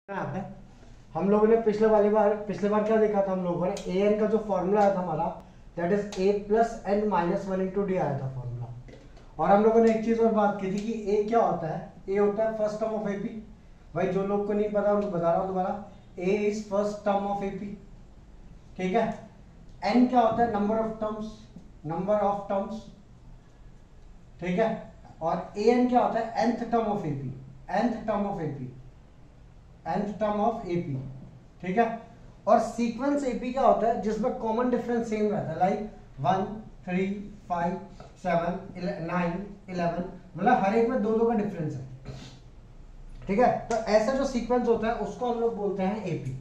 यहाँ पे हम लोगों ने पिछले बार क्या देखा था, हम लोगों ने ए एन का जो फॉर्मूला आया था हमारा, that is a plus n minus one into d आया था फॉर्मूला। और हम लोगों ने एक चीज और बात की थी कि ए क्या होता है, ए होता है फर्स्ट टर्म ऑफ एपी। भाई जो लोग को नहीं पता उनको बता रहा हूँ दोबारा, a is first term of AP, ठीक है। एन क्या होता है, नंबर ऑफ टर्म्स, ठीक है। और ए एन क्या होता है, nth term of AP, nth term of AP, ठीक है। और सीक्वेंस एपी क्या होता है, जिसमें कॉमन डिफरेंस सेम रहता है, लाइक 1 3 5 7 9 11, मतलब हर एक में दो का डिफरेंस है, ठीक है। तो ऐसा जो सीक्वेंस होता है उसको हम लोग बोलते हैं एपी।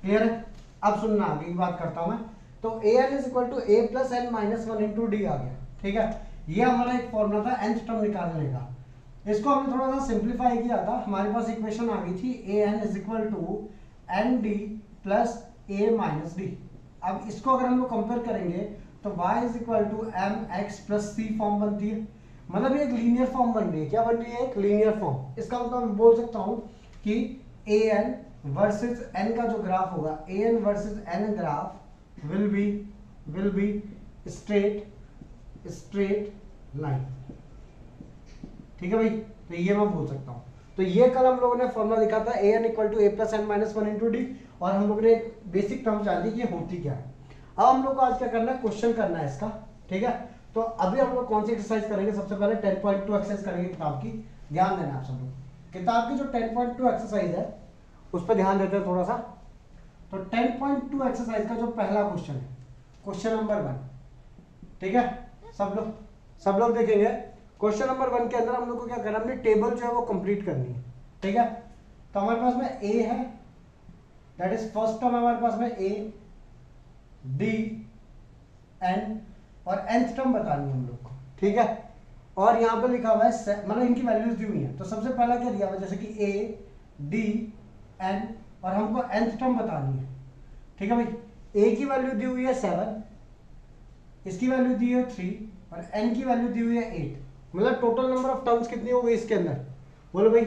क्लियर है? अब सुनना, आगे की बात करता हूं मैं। तो a n is equal to a plus n minus one into d आ गया, ठीक है। ये हमारा एक फॉर्मूला था nth टर्म निकालने का। इसको हमने थोड़ा सा सिंप्लीफाई किया था, हमारे पास इक्वेशन आ गई थी a n is equal to n d plus a minus d. अब इसको अगर हम लोग कंपेयर करेंगे तो y is equal to m x plus c form बनती है, मतलब ये एक लीनियर फॉर्म बन रही है। क्या बन रही है? एक लीनियर फॉर्म। इसका मतलब मैं बोल सकता हूं कि ए एन वर्सेज एन का जो ग्राफ होगा, a n versus n graph will be straight line, ठीक है भाई। तो ये मैं बोल सकता हूं। तो ये कल हम लोगों ने फॉर्मूला लिखा था a n equal to a plus n minus one into d, और हम लोगों ने एक बेसिक टर्म जान ली कि ये होती क्या है। अब हम लोग को आज क्या करना है, क्वेश्चन करना है इसका, ठीक है। तो अभी हम लोग कौन सी एक्सरसाइज करेंगे, सबसे पहले 10.2 एक्सरसाइज करेंगे किताब की। ध्यान देना आप सब लोग, किताब की जो 10.2 एक्सरसाइज है उस पर ध्यान देते हैं थोड़ा सा। तो 10.2 एक्सरसाइज का जो पहला क्वेश्चन है, क्वेश्चन नंबर 1, ठीक है। सब लोग देखेंगे। क्वेश्चन नंबर 1 के अंदर हम लोग को क्या करना है, अपनी टेबल जो है वो कंप्लीट करनी है, ठीक है। तो हमारे पास में ए है, दैट इज फर्स्ट टर्म हमारे पास में ए डी एन, और nth टर्म बतानी है हम लोग को, ठीक है। और यहाँ पे लिखा हुआ है, मतलब इनकी वैल्यूज दी हुई है। तो सबसे पहला क्या दिया हुआ है, जैसे कि ए डी एन, और हमको nth टर्म बतानी है, ठीक है भाई। ए की वैल्यू दी हुई है 7, इसकी वैल्यू दी है 3, और n की वैल्यू दी हुई है 8। मतलब टोटल नंबर ऑफ टर्म्स कितनी हो गई इसके अंदर, बोलो भाई।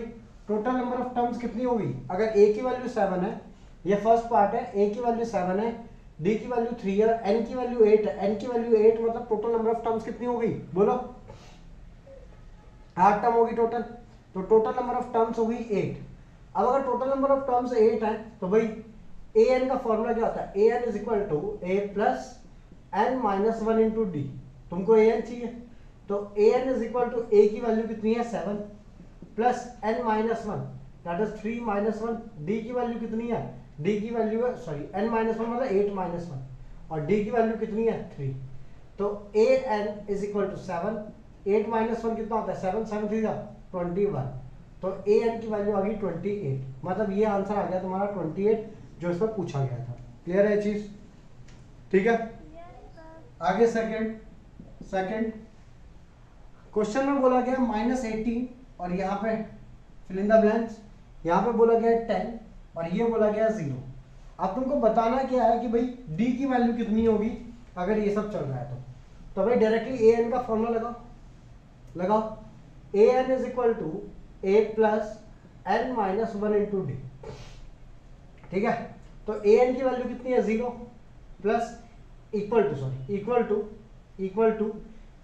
टोटल नंबर ऑफ टर्म्स कितनी होगी? अगर a की वैल्यू 7 है, ये फर्स्ट पार्ट है, a की वैल्यू 7 है, d की वैल्यू 3 है, n की वैल्यू 8 है, n की वैल्यू 8, मतलब टोटल नंबर ऑफ टर्म्स कितनी हो गई, बोलो। 8 टर्म होगी टोटल। तो टोटल नंबर ऑफ टर्म्स हो गई 8। अब अगर टोटल नंबर ऑफ टर्म्स 8 है तो भाई ए एन का फॉर्मूला क्या होता है, a n is equal to a plus n minus one into d. तुमको ए एन चाहिए, तो a n is equal to a की वैल्यू कितनी है 7 plus n minus one, that is 3 minus one. D की वैल्यू कितनी है, D की वैल्यू है, सॉरी, एन माइनस वन मतलब 8 माइनस वन, और डी की वैल्यू कितनी है 3। तो a n is equal to 7, 8 minus one कितना होता है, 7 7 3 21। तो ए एन की वैल्यू आ गई 28, मतलब ये आंसर आ गया तुम्हारा 28 जो इसमें पूछा गया था। क्लियर है चीज, ठीक है। आगे सेकंड क्वेश्चन में बोला गया -18, और यहाँ पे फिल इन द ब्लैंक्स, यहाँ पे बोला गया 10, और ये बोला गया 0। अब तुमको बताना क्या है कि भाई d की वैल्यू कितनी होगी अगर ये सब चल रहा है तो भाई डायरेक्टली ए एन का फॉर्मूला लगाओ। A n is equal to a plus n minus one into d, ठीक है। तो ए एन की वैल्यू कितनी है 0 प्लस इक्वल टू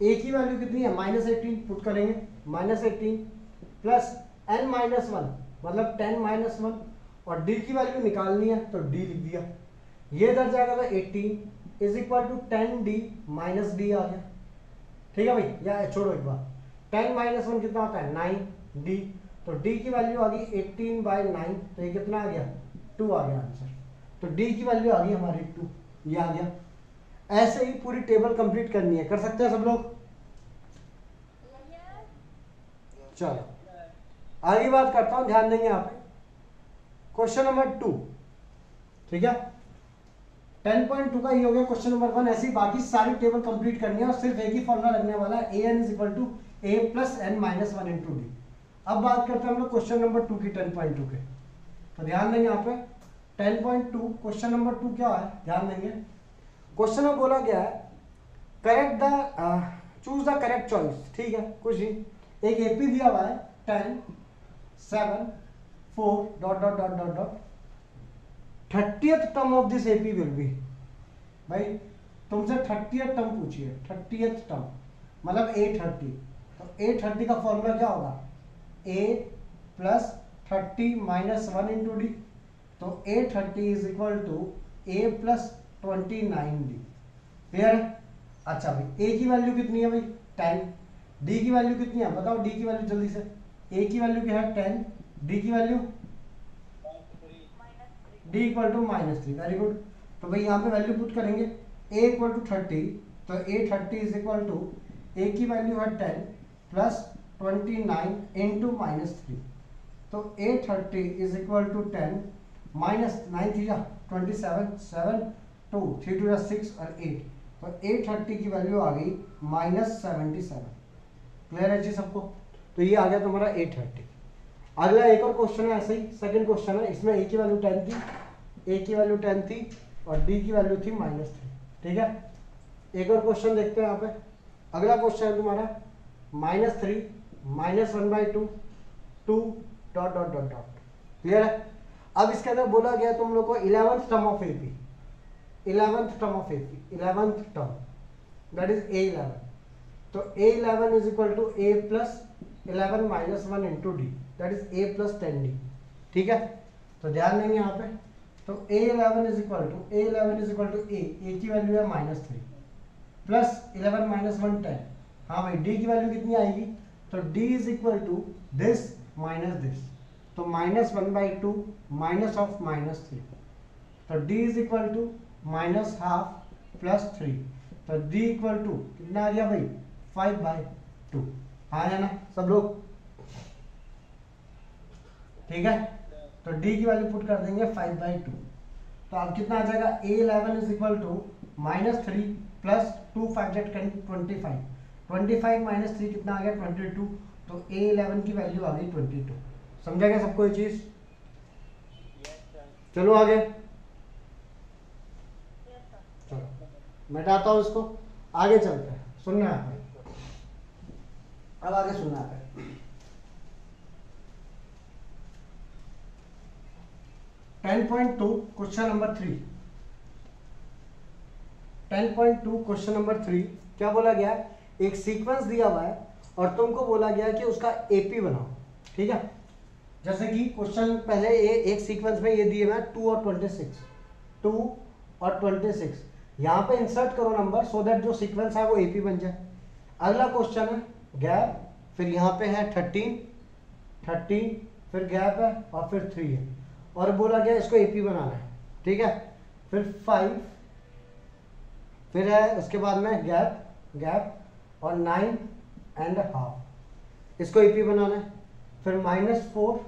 ए की वैल्यू कितनी है -18, पुट करेंगे -18 प्लस एन माइनस वन मतलब 10 माइनस वन, और डी की वैल्यू निकालनी है तो डी लिख दिया। ये इधर जाएगा तो 18 is equal to 10d minus d आ गया, ठीक है भाई। या छोड़ो एक बार, 10 माइनस वन कितना होता है 9d, तो d की वैल्यू आ गई 18/9, तो ये कितना आ गया 2 आ गया आंसर। तो d की वैल्यू आ गई हमारी 2, ये आ गया। ऐसे ही पूरी टेबल कंप्लीट करनी है, कर सकते हैं सब लोग। चलो आगे बात करता हूं, ध्यान देंगे यहाँ पे। क्वेश्चन नंबर 2, ठीक है। 10.2 का ही हो गया क्वेश्चन नंबर 1। ऐसी बाकी सारी टेबल कंप्लीट करनी है, और सिर्फ एक ही फॉर्मूला लगने वाला है, a n is equal to a plus n minus one into d. अब बात करते हैं हम लोग क्वेश्चन नंबर 2 की 10.2 के। तो ध्यान देंगे यहाँ पे 10.2 क्वेश्चन नंबर 2 क्या है, ध्यान देंगे। क्वेश्चन में बोला गया है चूज द करेक्ट चॉइस, ठीक है। कुछ ही एक एपी दिया हुआ है 10 7 4 ... 30th term of this AP will be, भाई तुमसे 30th टर्म पूछिए, 30th टर्म मतलब 830, तो 830 का फॉर्मूला क्या होगा, a plus 30 minus 1 into d, तो 830 is equal to a plus 29d। Clear है? अच्छा भाई a की वैल्यू कितनी है भाई 10, d की वैल्यू कितनी है बताओ, d की वैल्यू जल्दी से, a की वैल्यू क्या है 10, d की value d equal to -3। Very good. तो भाई यहाँ पे वैल्यू पुट करेंगे, a इक्वल टू 30, तो a30 is equal to a की वैल्यू है 10 प्लस 29 इंटू -3, तो a30 is equal to 10 minus 9 थी 27, 7 2 3 2 6 और 8, तो 830 की वैल्यू आ गई -77। क्लियर है जी सबको? तो ये आ गया तुम्हारा 830। अगला एक और क्वेश्चन है ऐसे ही, सेकंड क्वेश्चन है, इसमें a की वैल्यू 10 थी, a की वैल्यू 10 थी और d की वैल्यू थी -3। ठीक है, एक और क्वेश्चन देखते हैं यहाँ पे। अगला क्वेश्चन है तुम्हारा -3 -1/2 2 dot dot dot dot. Clear है? अब इसके अंदर बोला गया तुम लोग को 11th term of AP, 11th term of AP, 11th term that is a11, तो a11 is equal to a plus 11 minus 1 into D, that is a plus 10d। ठीक है, तो ध्यान देंगे यहाँ पे, तो a11 is equal to a की वैल्यू है -3 प्लस 11 माइनस 1 10। हाँ भाई d की वैल्यू कितनी आएगी, तो d is equal to this minus this, तो -1/2 माइनस ऑफ -3, तो d is equal to -½ plus 3, तो d इक्वल टू कितना आ गया भाई 5/2। हाँ है ना सब लोग? ठीक है, तो d की वैल्यू पुट कर देंगे 5/2, तो अब कितना आ जाएगा a11 is equal to -3 plus 2 5 25, 25 minus 3 कितना आ गया 22, तो a11 की वैल्यू आ गई 22। समझा गया सबको ये चीज? चलो आगे, चलो मिटाता हूं इसको, आगे चलते हैं। सुनना है अब आगे सुनना है। 10.2 क्वेश्चन नंबर 3, 10.2 क्वेश्चन नंबर 3 क्या बोला गया, एक सीक्वेंस दिया हुआ है और तुमको बोला गया कि उसका एपी बनाओ। ठीक है, जैसे कि क्वेश्चन पहले एक सीक्वेंस में ये दिए हुए 2 और 26, 2 और 26, यहाँ पे इंसर्ट करो नंबर सो दैट जो सीक्वेंस है वो एपी बन जाए। अगला क्वेश्चन है गैप, फिर यहाँ पे है 13, फिर गैप है और फिर 3 है, और बोला गया इसको एपी बनाना है। ठीक है, फिर 5, फिर है उसके बाद में गैप और 9.5, इसको एपी बनाना है। फिर -4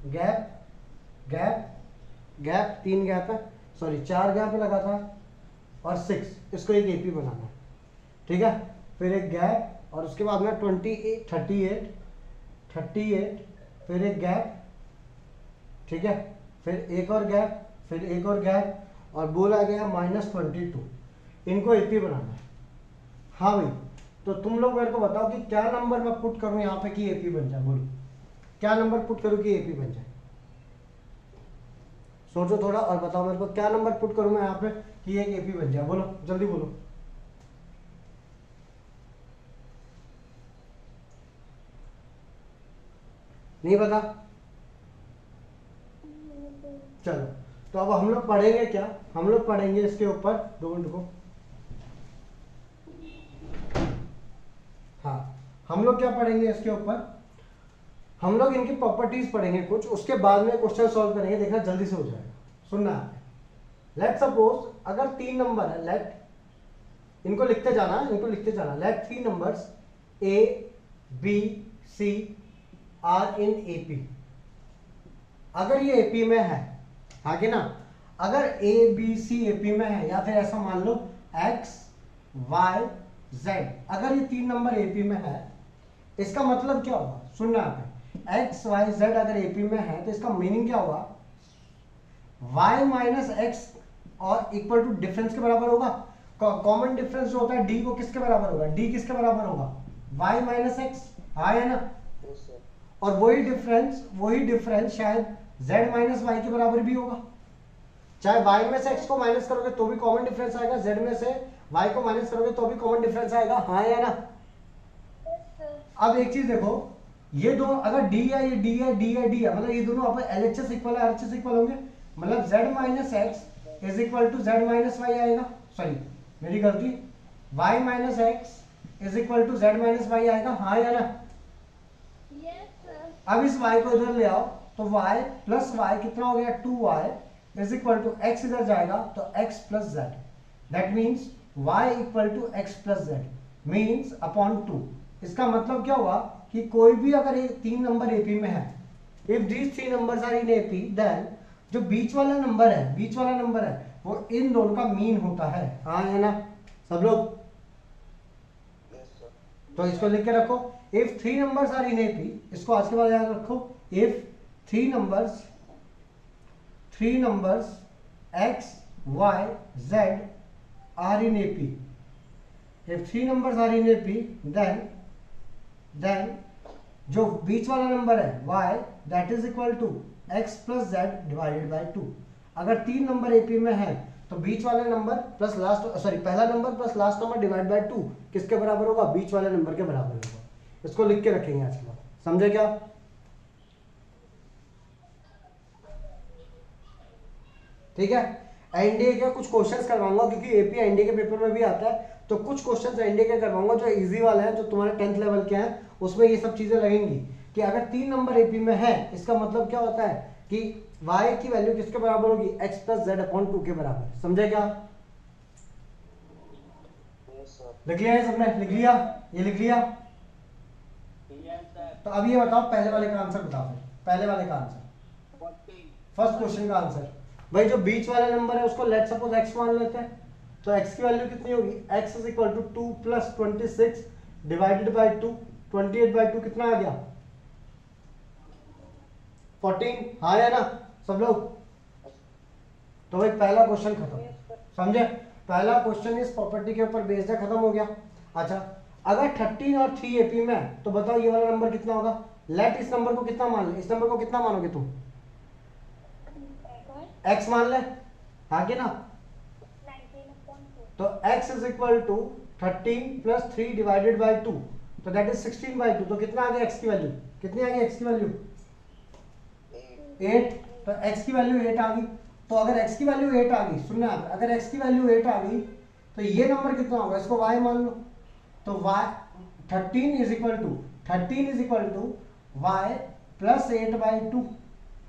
गैप 3 गैप है, सॉरी 4 गैप लगा था, और 6, इसको एक एपी बनाना है। ठीक है, फिर एक गैप और उसके बाद में 38, फिर एक गैप। ठीक है, फिर एक और गैप, फिर एक और गैप, और बोला गया -22, इनको एपी बनाना है। हाँ भाई, तो तुम लोग मेरे को बताओ कि क्या नंबर मैं पुट करूं यहाँ पे कि एपी बन जाए, बोलो क्या नंबर पुट करूं कि एपी बन जाए? सोचो थोड़ा और बताओ मेरे को क्या नंबर पुट करूं मैं यहाँ पे कि एक एपी बन जाए, बोलो जल्दी बोलो। नहीं पता? चलो, तो अब हम लोग पढ़ेंगे क्या, हम लोग पढ़ेंगे इसके ऊपर 2 मिनट को। हाँ, हम लोग क्या पढ़ेंगे इसके ऊपर, हम लोग इनकी प्रॉपर्टीज पढ़ेंगे कुछ, उसके बाद में क्वेश्चन सॉल्व करेंगे, देखना जल्दी से हो जाएगा। सुनना है, लेट सपोज अगर 3 नंबर है, लेट इनको लिखते जाना, let 3 numbers A B C are in AP. अगर ये एपी में है, हाँ कि ना, अगर A B C एपी में है, या फिर ऐसा मान लो X Y Z, अगर ये 3 नंबर एपी में है, इसका मतलब क्या होगा, सुनना आप, X Y Z अगर एपी में है तो इसका मीनिंग क्या होगा, y माइनस एक्स और इक्वल टू डिफरेंस के बराबर होगा। कॉमन डिफरेंस जो होता है d वो किसके बराबर होगा, d किसके बराबर होगा, y माइनस एक्स, हाँ है ना, और वही डिफरेंस शायद z माइनस वाई के बराबर भी होगा। चाहे y में से x को माइनस करोगे तो भी कॉमन डिफरेंस आएगा, z में से y को माइनस करोगे तो भी कॉमन डिफरेंस आएगा, हाँ या ना। अब एक चीज देखो, ये दोनों अगर d है, ये d है, d है, d है, मतलब ये दोनों अपन LHS इक्वल है, RHS इक्वल होंगे, मतलब z minus x is equal to z minus y आएगा, सॉरी मेरी गलती, y minus x is equal to z minus y आएगा, हाँ या ना। अब इस y को इधर ले आओ तो y प्लस वाई कितना हो गया 2y is equal to x इधर जाएगा तो x plus z, that means y equal to x plus z means upon 2। इसका मतलब क्या हुआ कि कोई भी अगर ये 3 नंबर एपी में है, if these 3 numbers are in AP then जो बीच वाला नंबर है, बीच वाला नंबर है वो इन दोनों का मीन होता है, हाँ है ना सब लोग। तो इसको लिख के रखो, if 3 numbers are in AP, इसको आज के बाद याद रखो, if 3 numbers x y z are in AP, if 3 numbers are in AP then जो बीच वाला नंबर है y that is equal to x plus z divided by 2। अगर 3 नंबर एपी में है तो बीच वाला नंबर प्लस लास्ट, सॉरी पहला number plus last number divide by 2 किसके बराबर होगा, बीच वाले नंबर के बराबर होगा। इसको लिख के रखेंगे आज के बाद, समझे क्या। ठीक है, एनडीए के कुछ क्वेश्चंस करवाऊंगा क्योंकि एपी एनडीए के पेपर में भी आता है, तो कुछ क्वेश्चंस एनडीए के करवाऊंगा जो इजी वाले हैं, जो तुम्हारे 10th लेवल के हैं, उसमें ये सब चीजें लगेंगी कि अगर 3 नंबर एपी में है इसका मतलब क्या होता है कि y की वैल्यू किसके बराबर होगी, x प्लस जेड अपॉन 2 के बराबर, समझे क्या। लिख लिया है सबने, लिख लिया, ये लिख लिया। तो अब ये बताओ पहले वाले का आंसर बताओ, पहले वाले का आंसर, फर्स्ट क्वेश्चन का आंसर। भाई जो बीच वाला नंबर है उसको लेट सपोज x मान लेते हैं, तो x की वैल्यू कितनी होगी, x is equal to 2 plus 26 divided by 2, 28 by 2 कितना आ गया 14, हाँ या ना सब लोग। तो भाई पहला क्वेश्चन खत्म, समझे, पहला क्वेश्चन इस प्रॉपर्टी के ऊपर बेस्ड है, खत्म हो गया। अच्छा अगर 13 और 3 एपी में है तो बताओ ये वाला नंबर कितना होगा, लेट इस नंबर को कितना मान ले, इस नंबर को कितना मानोगे तुम, x मान ले, हाँ कि ना। तो x is equal to 13 plus 3 divided by 2, तो दैट इज 16 बाय 2। तो कितना आ गया x की वैल्यू, कितनी आ गई x की वैल्यू 8, तो x की वैल्यू 8 आ गई। तो अगर x की वैल्यू 8 आ गई, सुनना अगर x की वैल्यू 8 आ गई तो ये नंबर कितना होगा, इसको y मान लो, तो y 13 is equal to y plus 8 by 2,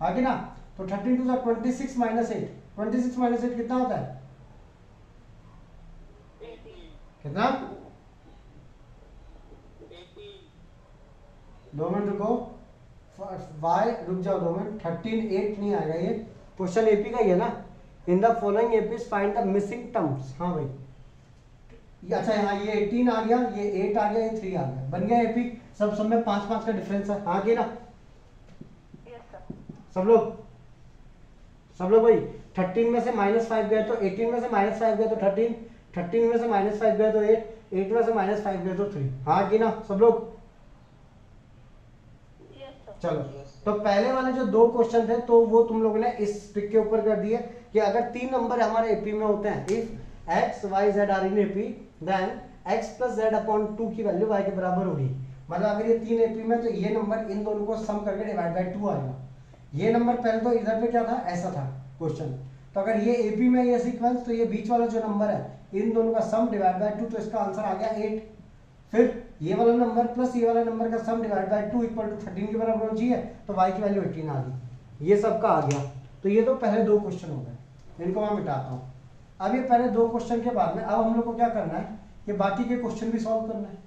हाँ कि ना। तो 13 टू 26 माइनस 8, 26 माइनस 8 कितना होता है, कितना, 2 मिनट रुको, y रुक जाओ 2 मिनट, 13 8 नहीं आएगा, ये क्वेश्चन एपी का ही है ना। In the following APs find the missing terms, हाँ भाई, अच्छा हाँ ये 18 आ गया, ये 8 आ गया, ये 3 आ गया, बन गया एपी। सब में 5-5 का डिफरेंस है, हाँ कि ना सब लोग भाई। 13 में से -5 गए तो 18 में से -5 गए तो 13, 13 में से -5 गए तो 8, 8 में से -5 गए तो 3, हाँ कि ना सब लोग। चलो तो पहले वाले जो 2 क्वेश्चन थे तो वो तुम लोगों ने इस ट्रिक के ऊपर कर दिए कि अगर 3 नंबर हमारे एपी में होते हैं, if x y z are in AP then x plus z upon 2 की वैल्यू y के बराबर होगी। मतलब अगर ये 3 एपी में तो ये नंबर इन दोनों को सम करके डिवाइड बाय 2 आएगा। ये नंबर पहले तो इधर पे क्या था, ऐसा था क्वेश्चन, तो अगर ये एपी में ये सीक्वेंस, तो ये बीच वाला जो नंबर है इन दोनों का सम डिवाइड बाय 2, तो इसका आंसर आ गया 8। फिर ये वाला नंबर प्लस ये वाला नंबर का सम डिवाइड बाय 2 इक्वल टू 13 के बराबर होना चाहिए, तो y की वैल्यू 18 आ गई। ये सबका आ गया। तो ये तो पहले 2 क्वेश्चन हो गए, इनको मैं मिटाता हूँ। अब ये पहले 2 क्वेश्चन के बाद में अब हम लोग को क्या करना है, ये बाकी के क्वेश्चन भी सॉल्व करना है।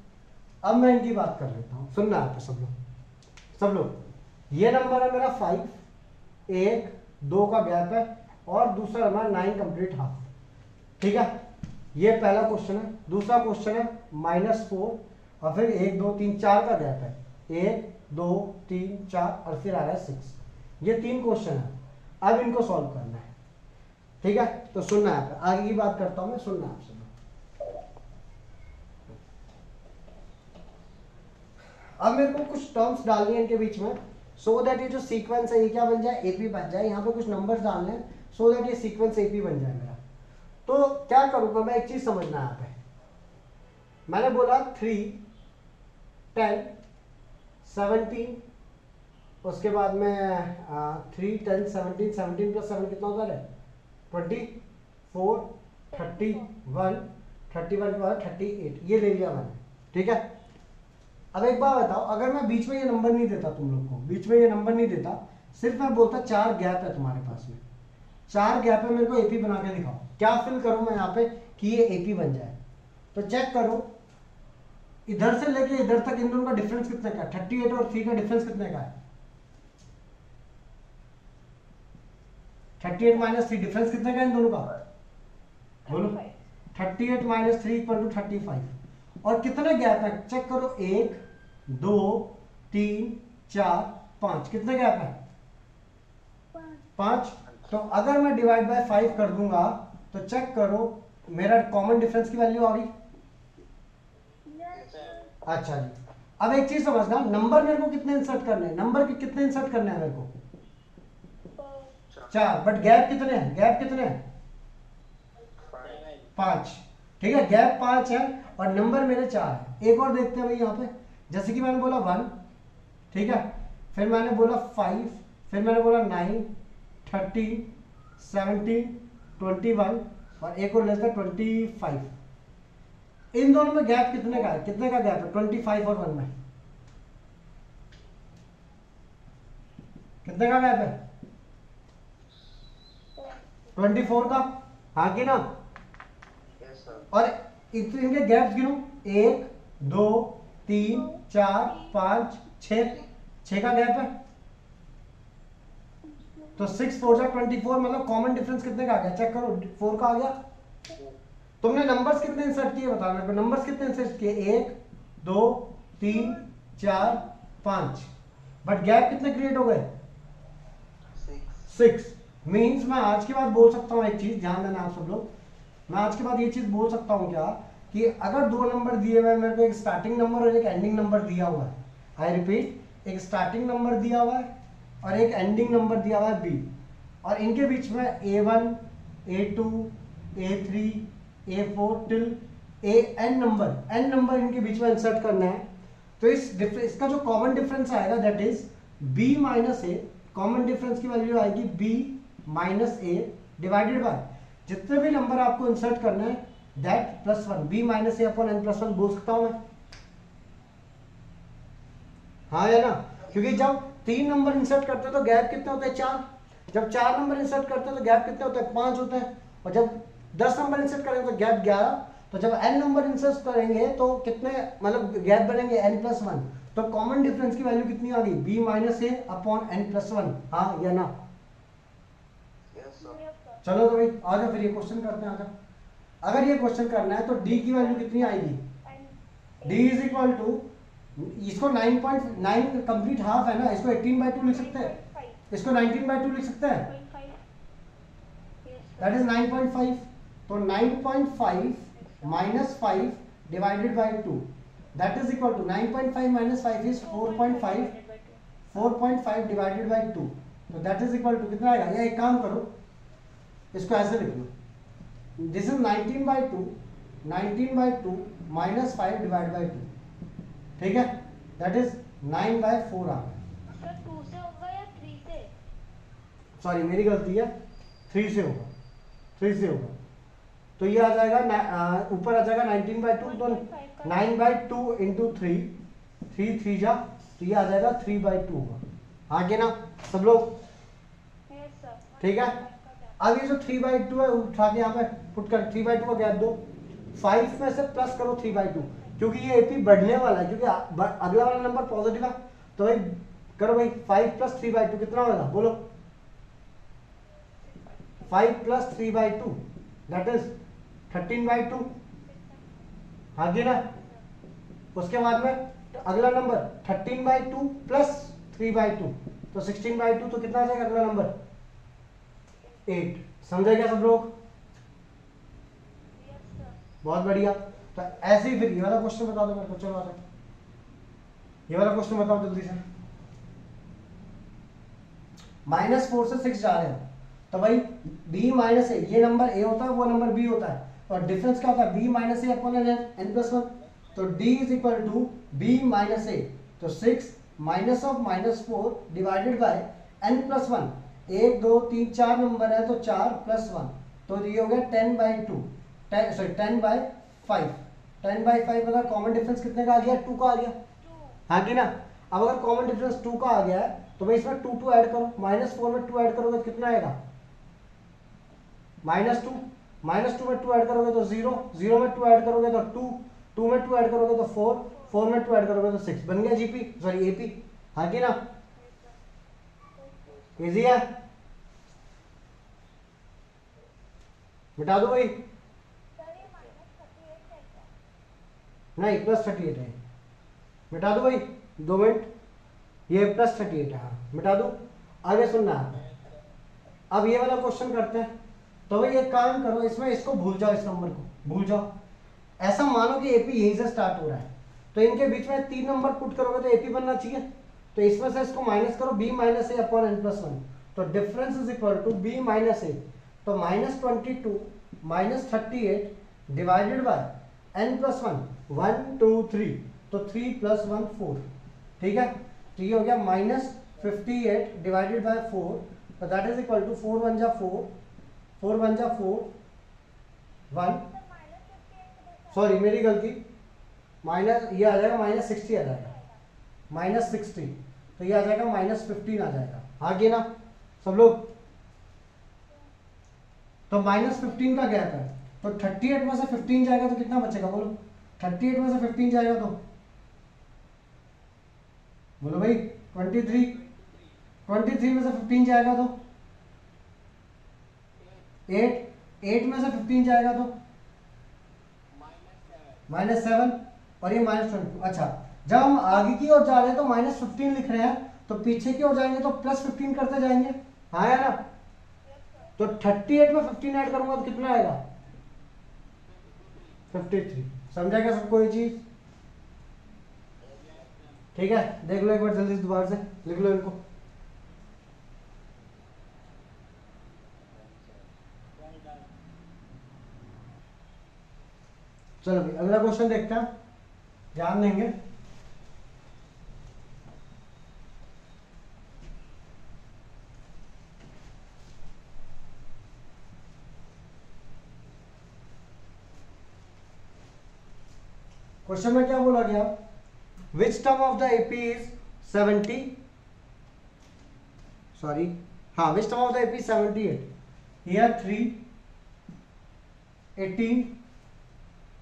अब मैं इनकी बात कर लेता हूँ, सुनना है सब लोग। ये नंबर है मेरा 5, 1 2 का गैप है, और दूसरा हमारा 9 कंप्लीट हाफ, ठीक है। ये पहला क्वेश्चन है। दूसरा क्वेश्चन है -4 और फिर 1 2 3 4 का गैप है, 1 2 3 4 और फिर आ रहा है 6। ये 3 क्वेश्चन है, अब इनको सॉल्व करना है, ठीक है। तो सुनना है, आगे की बात करता हूं मैं, सुनना है आपसे। अब मेरे को कुछ टर्म्स डालनी है इनके बीच में, सो दैट ये जो सीक्वेंस है ये क्या बन जाए, एपी बन जाए। यहाँ पे कुछ नंबर्स डालने हैं सो दैट ये सीक्वेंस एपी बन जाए मेरा। तो क्या करूंगा मैं, एक चीज समझना है यहाँ पे। मैंने बोला 3 10 17, उसके बाद में 3 10 17, 17 प्लस 7 कितना होता है 24, 31 31 के बाद 38, ये ले लिया मैंने, ठीक है। अब एक बात बताओ, अगर मैं बीच में ये नंबर नहीं देता, तुम लोग को बीच में ये नंबर नहीं देता, सिर्फ मैं बोलता 4 गैप है तुम्हारे पास में, 4 गैप है, मेरे को एपी बना के दिखाओ, क्या फिल करूं मैं यहाँ पे कि ये एपी बन जाए। तो चेक करो, इधर से लेके इधर तक इन दोनों का डिफरेंस कितने का है, 38 और 3 का डिफरेंस कितने का है, 38 माइनस 3 डिफरेंस कितने का है इन दोनों का, बोलो। 38 माइनस 3 इक्वल टू 35। और कितने गैप है चेक करो, 1 2 3 4 5, कितने गैप है 5। तो अगर मैं डिवाइड बाय 5 कर दूंगा तो चेक करो मेरा कॉमन डिफरेंस की वैल्यू आ गई। अच्छा जी, अब एक चीज समझना, नंबर मेरे को कितने इंसर्ट करने हैं, नंबर के कितने इंसर्ट करने हैं मेरे को 4, बट गैप कितने हैं, गैप कितने हैं 5, ठीक है, गैप 5 है और नंबर मेरे 4 है। एक और देखते हैं भाई यहाँ पे, जैसे कि मैंने बोला 1, ठीक है, फिर मैंने बोला 5, फिर मैंने बोला 9 13 17 21 और एक और लेते हैं 25। इन दोनों में गैप कितने का है, कितने का गैप है 25 और 1 में, कितने का गैप है 24 का, हाँ कि ना। और इनके गैप्स गिनो, 1 2 3 4 5 6 का गैप है, तो 6 4 जा 24, मतलब कॉमन डिफरेंस कितने का आ गया चेक करो, 4 का आ गया। तुमने नंबर्स कितने इंसर्ट किए बता मेरे को, नंबर्स कितने इंसर्ट किए, 1 2 3 4 5, बट गैप कितने क्रिएट हो गए 6। मीन्स मैं आज के बाद बोल सकता हूँ एक चीज, ध्यान देना आप सब लोग, मैं आज के बाद ये चीज बोल सकता हूँ क्या, कि अगर 2 नंबर दिए हुए, मेरे को एक स्टार्टिंग नंबर और एक एंडिंग नंबर दिया हुआ है, आई रिपीट, एक स्टार्टिंग नंबर दिया हुआ है और एक एंडिंग नंबर दिया हुआ है बी, और इनके बीच में A1 A2 A3 A4 till N number इनके बीच में इंसर्ट करना है। तो इसका जो कॉमन डिफरेंस आएगा that is b minus A, common difference की वैल्यू आएगी b minus A divided by जितने भी नंबर आपको इंसर्ट करना है that plus 1, b minus a upon n plus 1 बोल सकता हूं मैं, हाँ या ना, क्योंकि जब 3 नंबर इंसर्ट करते हैं तो गैप कितने होते हैं 4, जब 4 नंबर इंसर्ट करते हैं तो गैप कितने होते हैं 5 होते हैं, और जब 10 नंबर इंसर्ट करेंगे तो गैप 11, तो जब n नंबर इंसर्ट करेंगे तो कितने मतलब गैप बनेंगे n प्लस 1, तो कॉमन डिफरेंस की वैल्यू कितनी आ गई b minus a upon n plus 1, हाँ या ना। चलो तो भाई आ जाओ फिर ये क्वेश्चन करते हैं। अगर ये क्वेश्चन करना है तो d की वैल्यू कितनी आएगी, d इज इक्वल टू, इसको 9.9 कंप्लीट हाफ है ना, इसको 18/2 लिख सकते हैं, इसको 19/2 लिख सकते हैं, दैट इज 9.5। तो 9.5 minus 5 divided by 2 that is equal to 9.5 minus 5 is 4.5, 4.5 divided by 2, तो दैट इज इक्वल टू कितना आएगा, या एक काम करो इसको ऐसे लिख लो, this is 19/2, 19/2 minus 5 divide by 2, ठीक है, दैट इज 9/4 आ गया। 2 से होगा या 3 से, सॉरी मेरी गलती है, 3 से होगा, 3 से होगा, तो ये आ जाएगा ऊपर आ जाएगा 19/2, तो 9/2 इंटू 3, 3 3 जा, तो ये आ जाएगा 3/2 होगा, आगे ना सब लोग, ठीक है। अब ये जो 3/2 है उठा के यहाँ पे पुट कर, 3/2 का गैप दो, 5 में से प्लस करो 3/2, क्योंकि ये एपी बढ़ने वाला है, क्योंकि अगला वाला नंबर पॉजिटिव है, तो भाई करो भाई 5 प्लस 3/2 कितना होगा बोलो, 5 प्लस 3/2 दैट इज 13/2, आगे ना। उसके बाद में अगला नंबर 13/2 प्लस 3/2, तो 16/2, तो कितना आ जाएगा अगला नंबर 8, समझे क्या सब लोग, बहुत बढ़िया। तो ऐसे ही फिर ये वाला क्वेश्चन बता दो मेरे को, चलो आ जाओ, ये वाला क्वेश्चन बताओ जल्दी से। -4 से 6 जा रहे हैं, तो भाई b माइनस ए, ये नंबर a होता है, वो नंबर b होता है, और डिफरेंस क्या होता है b minus a upon n plus 1, तो d is equal to b minus a, तो 6 minus of -4 divided by n plus 1, 1 2 3 4 number है, तो 4 प्लस 1, तो ये हो गया 10/2, 10/5, 10/5 अगर कॉमन डिफरेंस कितने का आ गया, 2 का आ गया, हाँ कि ना। अब अगर कॉमन डिफरेंस 2 का आ गया है तो भाई इसमें 2 ऐड करो, -4 में 2 ऐड करोगे तो कितना आएगा, -2, -2 में 2 ऐड करोगे तो 0, 0 में 2 ऐड करोगे तो 2, 2 में 2 ऐड करोगे तो 4, 4 में 2 ऐड करोगे तो 6, बन गया जीपी, सॉरी एपी, हाँ कि ना। इजी है, मिटा दो भाई, नहीं +38 है, मिटा दो भाई, 2 मिनट, ये +38 है, हाँ मिटा दो। आगे सुनना है, अब ये वाला क्वेश्चन करते हैं। तो भाई एक काम करो, इसमें इसको भूल जाओ, इस नंबर को भूल जाओ, ऐसा मानो कि एपी यहीं से स्टार्ट हो रहा है, तो इनके बीच में 3 नंबर पुट करोगे तो एपी बनना चाहिए, तो इसमें से इसको माइनस करो, b minus a upon n plus 1, तो difference is equal to b minus a, तो -22 -38 डिवाइडेड बाय n प्लस 1, 1 2 3, तो 3 + 1 4, ठीक है, तो ये हो गया -58 डिवाइडेड बाय 4, तो दैट इज इक्वल टू 4 1 जा 4, 4 1 जा 4, 1, सॉरी मेरी गलती, माइनस ये आ जाएगा -60 आ जाएगा, -60, तो ये आ जाएगा -15 आ जाएगा, आगे ना सब लोग। तो -15 का गैप है, तो 38 में से 15 जाएगा तो कितना बचेगा बोलो, 38 में से 15 जाएगा तो बोलो भाई 23, 23 में से 15 जाएगा तो 8, 8 में से 15 जाएगा तो -7, और ये -22। अच्छा, जब हम आगे की ओर जा रहे हैं तो -15 लिख रहे हैं, तो पीछे की ओर जाएंगे तो +15 करते जाएंगे, हाँ या ना। तो 38 में 15 ऐड करूंगा तो कितना आएगा, 53। समझा क्या सबको ये चीज, ठीक है, देख लो एक बार जल्दी से दोबारा से लिख लो इनको। चलो भाई अगला क्वेश्चन देखते हैं, ध्यान देंगे। क्वेश्चन में क्या बोला गया, which term of the AP is 70, sorry हाँ, which term of the AP 78, here 3 18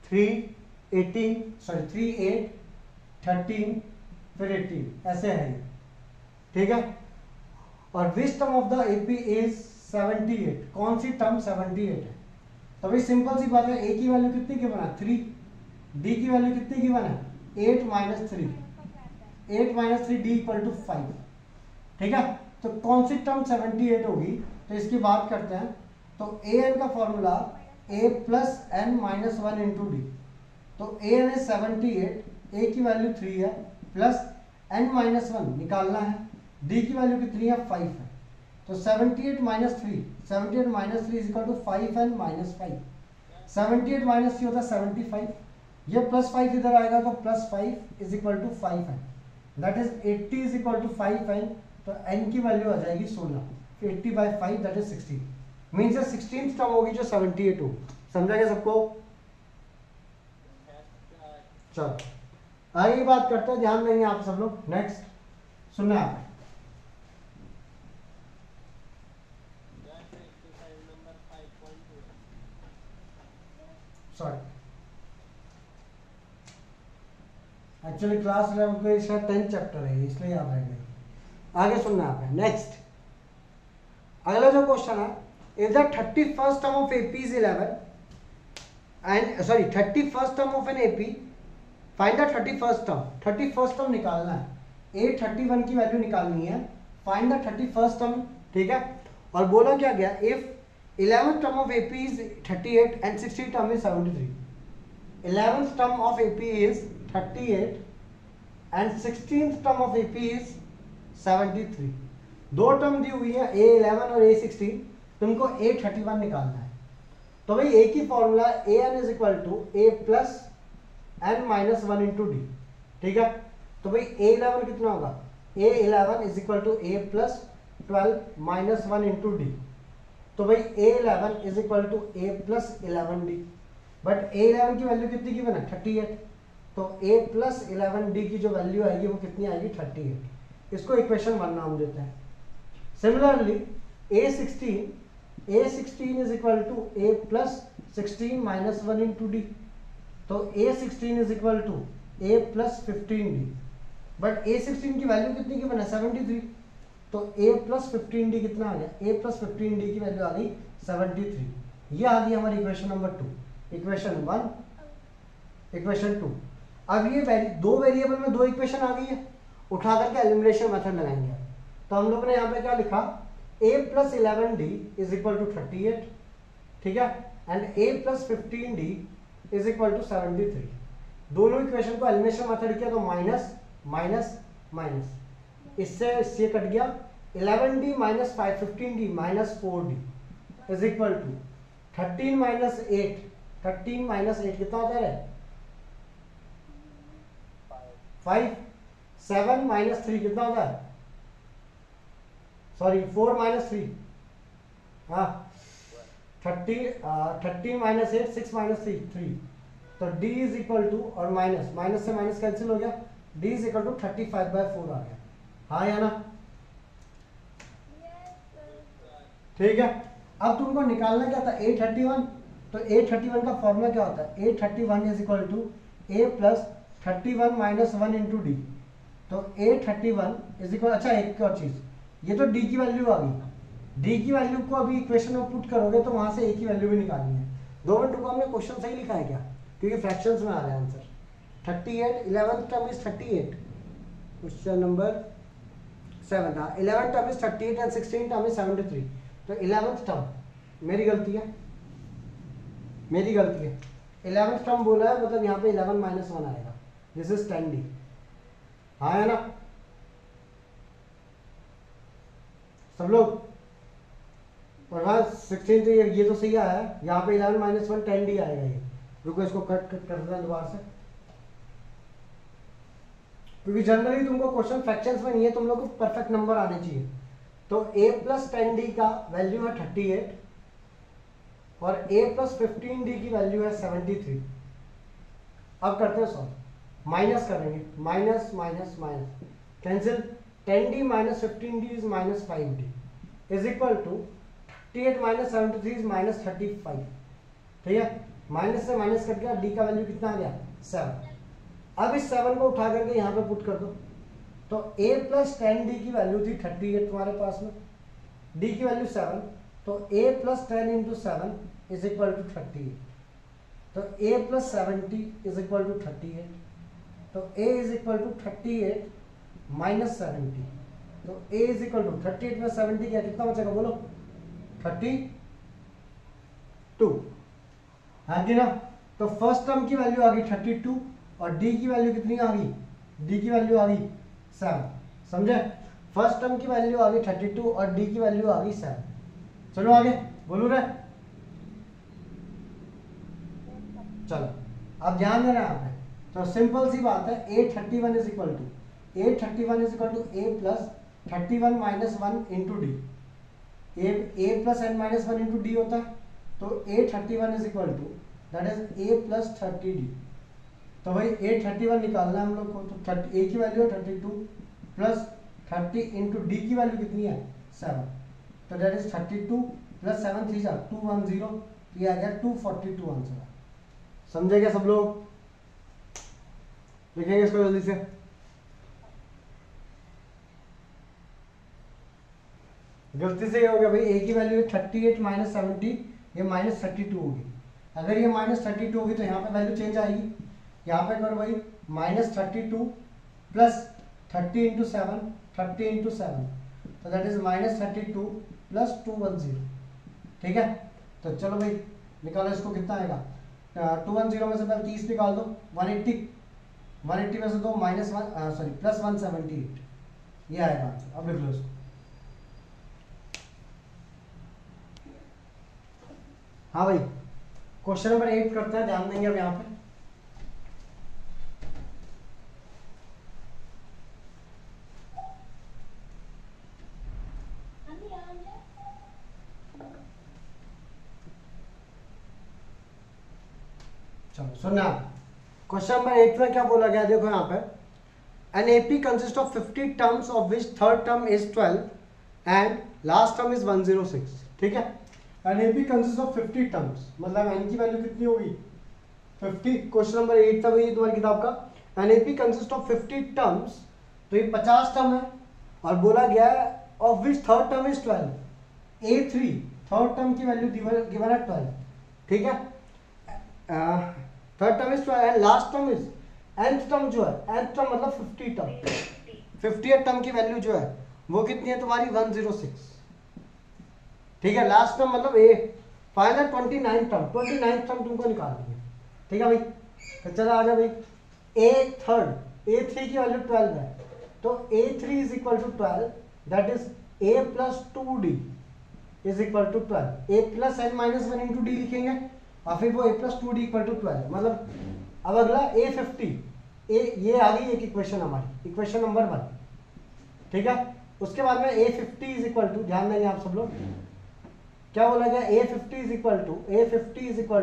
3 18 sorry 3 8 13 फिर 18 ऐसे है, ठीक है। और विच term of the AP is 78, कौन सी टर्म 78 है, तो भाई सिंपल सी बात है, ए की वैल्यू कितनी की बना 3, डी की वैल्यू कितनी की बना 8 - 3, 8 - 3 डी इक्वल टू 5, ठीक है। तो कौन सी टर्म 78 होगी, तो इसकी बात करते हैं। तो ए एन का formula a plus n minus 1 into d, तो ए एन इज 78, ए की वैल्यू 3 है, प्लस n माइनस 1 निकालना है, डी की वैल्यू कितनी है 5 है, तो 78 - 3, 78 - 3 इज इक्वल टू 5n - 5, 78 - 3 होता है 75, ये +5 इधर आएगा तो +5 इज इक्वल टू 5 है, that is 80 is equal to 5n, तो n की वैल्यू आ जाएगी 16, 80/5 that is 16, means 16th term होगी जो 78 होगी। समझा क्या सबको, चलो आगे बात करते हैं, ध्यान देंगे आप सब लोग। नेक्स्ट सुनना आप, सॉरी एक्चुअली क्लास 11 में इसका 10th चैप्टर है इसलिए याद रह गया। आगे सुनना आप है। नेक्स्ट अगला जो क्वेश्चन है, if the 31st term of AP is 11 and sorry 31st term of an AP, find the 31st term, 31st term निकालना है, A 31 की वैल्यू निकालनी है, find the 31st term, ठीक है। और बोला क्या गया, if 11th term of AP is 38 and 16th term is 73, 11th term of AP is 38 and 16th term of AP is 73, दो टर्म दी हुई है A11 और A16, तुमको A31 निकालना है। तो भाई एक ही formula an is equal to a plus n minus 1 into d, ठीक है। तो भाई A11 कितना होगा, A11 is equal to a plus 12 minus 1 into d. तो भाई A11 is equal to a plus 11d, but A11 की वैल्यू कितनी की बना 38, तो a प्लस 11d की जो वैल्यू आएगी वो कितनी आएगी 38। इसको इक्वेशन 1 नाम देते हैं। Similarly A16 is equal to a plus 16 minus 1 into d, तो A16 is equal to a plus 15d, but A16 की वैल्यू कितनी की बना 73, तो a प्लस 15d कितना आ गया, a प्लस 15d की वैल्यू आ गई 73। ये आ गई हमारी इक्वेशन नंबर 2, इक्वेशन 1, इक्वेशन 2। अब ये दो वेरिएबल में दो इक्वेशन आ गई है, उठा करके एलिमिनेशन मेथड लगाएंगे। तो हम लोग ने यहाँ पे क्या लिखा, a plus 11d is equal to 38, ठीक है, and a plus 15d is equal to 73। दोनों इक्वेशन को एलिमिनेशन मेथड किया तो माइनस माइनस माइनस, इससे कट गया 11d minus 15d minus 4d is equal to 13 minus 8, 13 minus 8 कितना होता है 5, 7 माइनस 3 कितना होता है, सॉरी 4 माइनस 3, हाँ 13 माइनस 8, 6 माइनस 3, तो d इज इक्वल टू, और माइनस माइनस से माइनस कैंसिल हो गया, d इज इक्वल टू 35/4 आ गया, हाँ या ना, ठीक है। अब तुमको निकालना क्या था A31, तो A31 का फॉर्मूला क्या होता है, A31 is equal to a plus 31 minus 1 into d, तो A31 इज इक्वल, अच्छा एक और चीज, ये तो d की वैल्यू आ गई, d की वैल्यू को अभी इक्वेशन में पुट करोगे तो वहां से a की वैल्यू भी निकालनी है। 2 को हमने क्वेश्चन सही लिखा है क्या, क्योंकि फ्रैक्शंस में आ रहा है answer. 38 11th term is 38, question number 7, हाँ 11th term is 38 and 16th term is 73, तो 11th टर्म मेरी गलती है, 11th टर्म बोला है, मतलब यहाँ पे 11 माइनस 1 आएगा, दिस इज 10d, हाँ है ना सब लोग, और हाँ 16 तो ये तो सही आया है, यहाँ पे 11 माइनस 1 10d आएगा ये। रुको इसको कट कर देते हैं दोबारा से, क्योंकि जनरली तुमको क्वेश्चन फ्रैक्शंस में नहीं है, तुम लोग को परफेक्ट नंबर आने चाहिए। तो a प्लस 10d का वैल्यू है 38 और a प्लस 15d की वैल्यू है 73। अब करते हैं सॉल्व, माइनस करेंगे, minus minus minus cancel, 10d minus 15d is minus 5d is equal to 38 minus 73 is minus 35, ठीक है, माइनस से माइनस कट गया, d का वैल्यू कितना आ गया 7। अब इस 7 को उठा करके यहाँ पे पुट कर दो, तो a प्लस 10d की वैल्यू थी 38 तुम्हारे पास में, d की वैल्यू 7, तो a plus 10 into 7 is equal to 38, तो a plus 70 is equal to 38, तो a is equal to 38 minus 70, तो a इज इक्वल टू 38 में 70 क्या कितना बचेगा बोलो 32, हाँ कि ना। तो फर्स्ट टर्म की वैल्यू आ गई 32 और d की वैल्यू कितनी आ गई, d की वैल्यू आ गई 7, समझे, फर्स्ट टर्म की वैल्यू आ गई 32 और d की वैल्यू आ गई 7। चलो आगे बोलू रे, चलो अब ध्यान देना यहाँ पे, तो सिंपल सी बात है, A31 is equal to a plus 31 minus 1 into d, a plus n minus 1 into d होता है, तो A31 is equal to that is a plus 30d। तो भाई A31 निकालना है हम लोग को, तो a की वैल्यू है 32 प्लस 30 इंटू डी की वैल्यू कितनी है 7, तो दैट इज 32 प्लस 7 3 210, तो ये आ गया 242 आंसर। समझे क्या सब लोग, लिखेंगे इसको जल्दी से, गलती से ये हो गया भाई, a की वैल्यू 38 माइनस 70, ये माइनस 32 होगी, अगर ये माइनस 32 होगी तो यहाँ पे वैल्यू चेंज आएगी, यहाँ पे करो भाई माइनस 32 प्लस 30 इंटू 7, 30 इंटू 7, तो दैट इज माइनस 32 प्लस 210, ठीक है। तो चलो भाई निकालो इसको, कितना आएगा 210 में से पहले 30 निकाल दो, 180 में से दो माइनस 1 सॉरी प्लस 178, ये आएगा आंसर। अब लिख लो इसको, हाँ भाई, क्वेश्चन नंबर 8 करते हैं, ध्यान देंगे अब यहाँ पे। चलो सुनना, क्वेश्चन नंबर 8 में क्या बोला गया, देखो यहाँ पे, an AP consist of 50 terms of which third term is 12 and last term is 106। ठीक है, an AP consist of 50 terms, मतलब एन की वैल्यू कितनी होगी 50। क्वेश्चन नंबर 8 था भाई तुम्हारी किताब का, an AP consist of 50 terms, तो ये 50 टर्म है, और बोला गया है of which third term is 12। A3 third term की वैल्यू गिवन है 12। ठीक है, third term is 12 and last term is, nth term जो है, nth टर्म मतलब 50 टर्म, 50th टर्म की वैल्यू जो है वो कितनी है तुम्हारी 106। ठीक है, लास्ट टर्म मतलब ए फाइनल 29 टर्म, 29 टर्म तुमको निकालनी है। ठीक है भाई, तो चलो आ जाओ भाई, A3 की वैल्यू 12 है, तो A3 is equal to 12, that is A plus 2D is equal to 12। A plus n minus 1 into d लिखेंगे, और फिर वो A plus 2D equal to 12। मतलब अब अगला A50, ये आ गई एक इक्वेशन हमारी, इक्वेशन नंबर 1। ठीक है, उसके बाद में A50 इज इक्वल टू, ध्यान देंगे आप सब लोग, क्या बोला गया, A50 इज इक्वल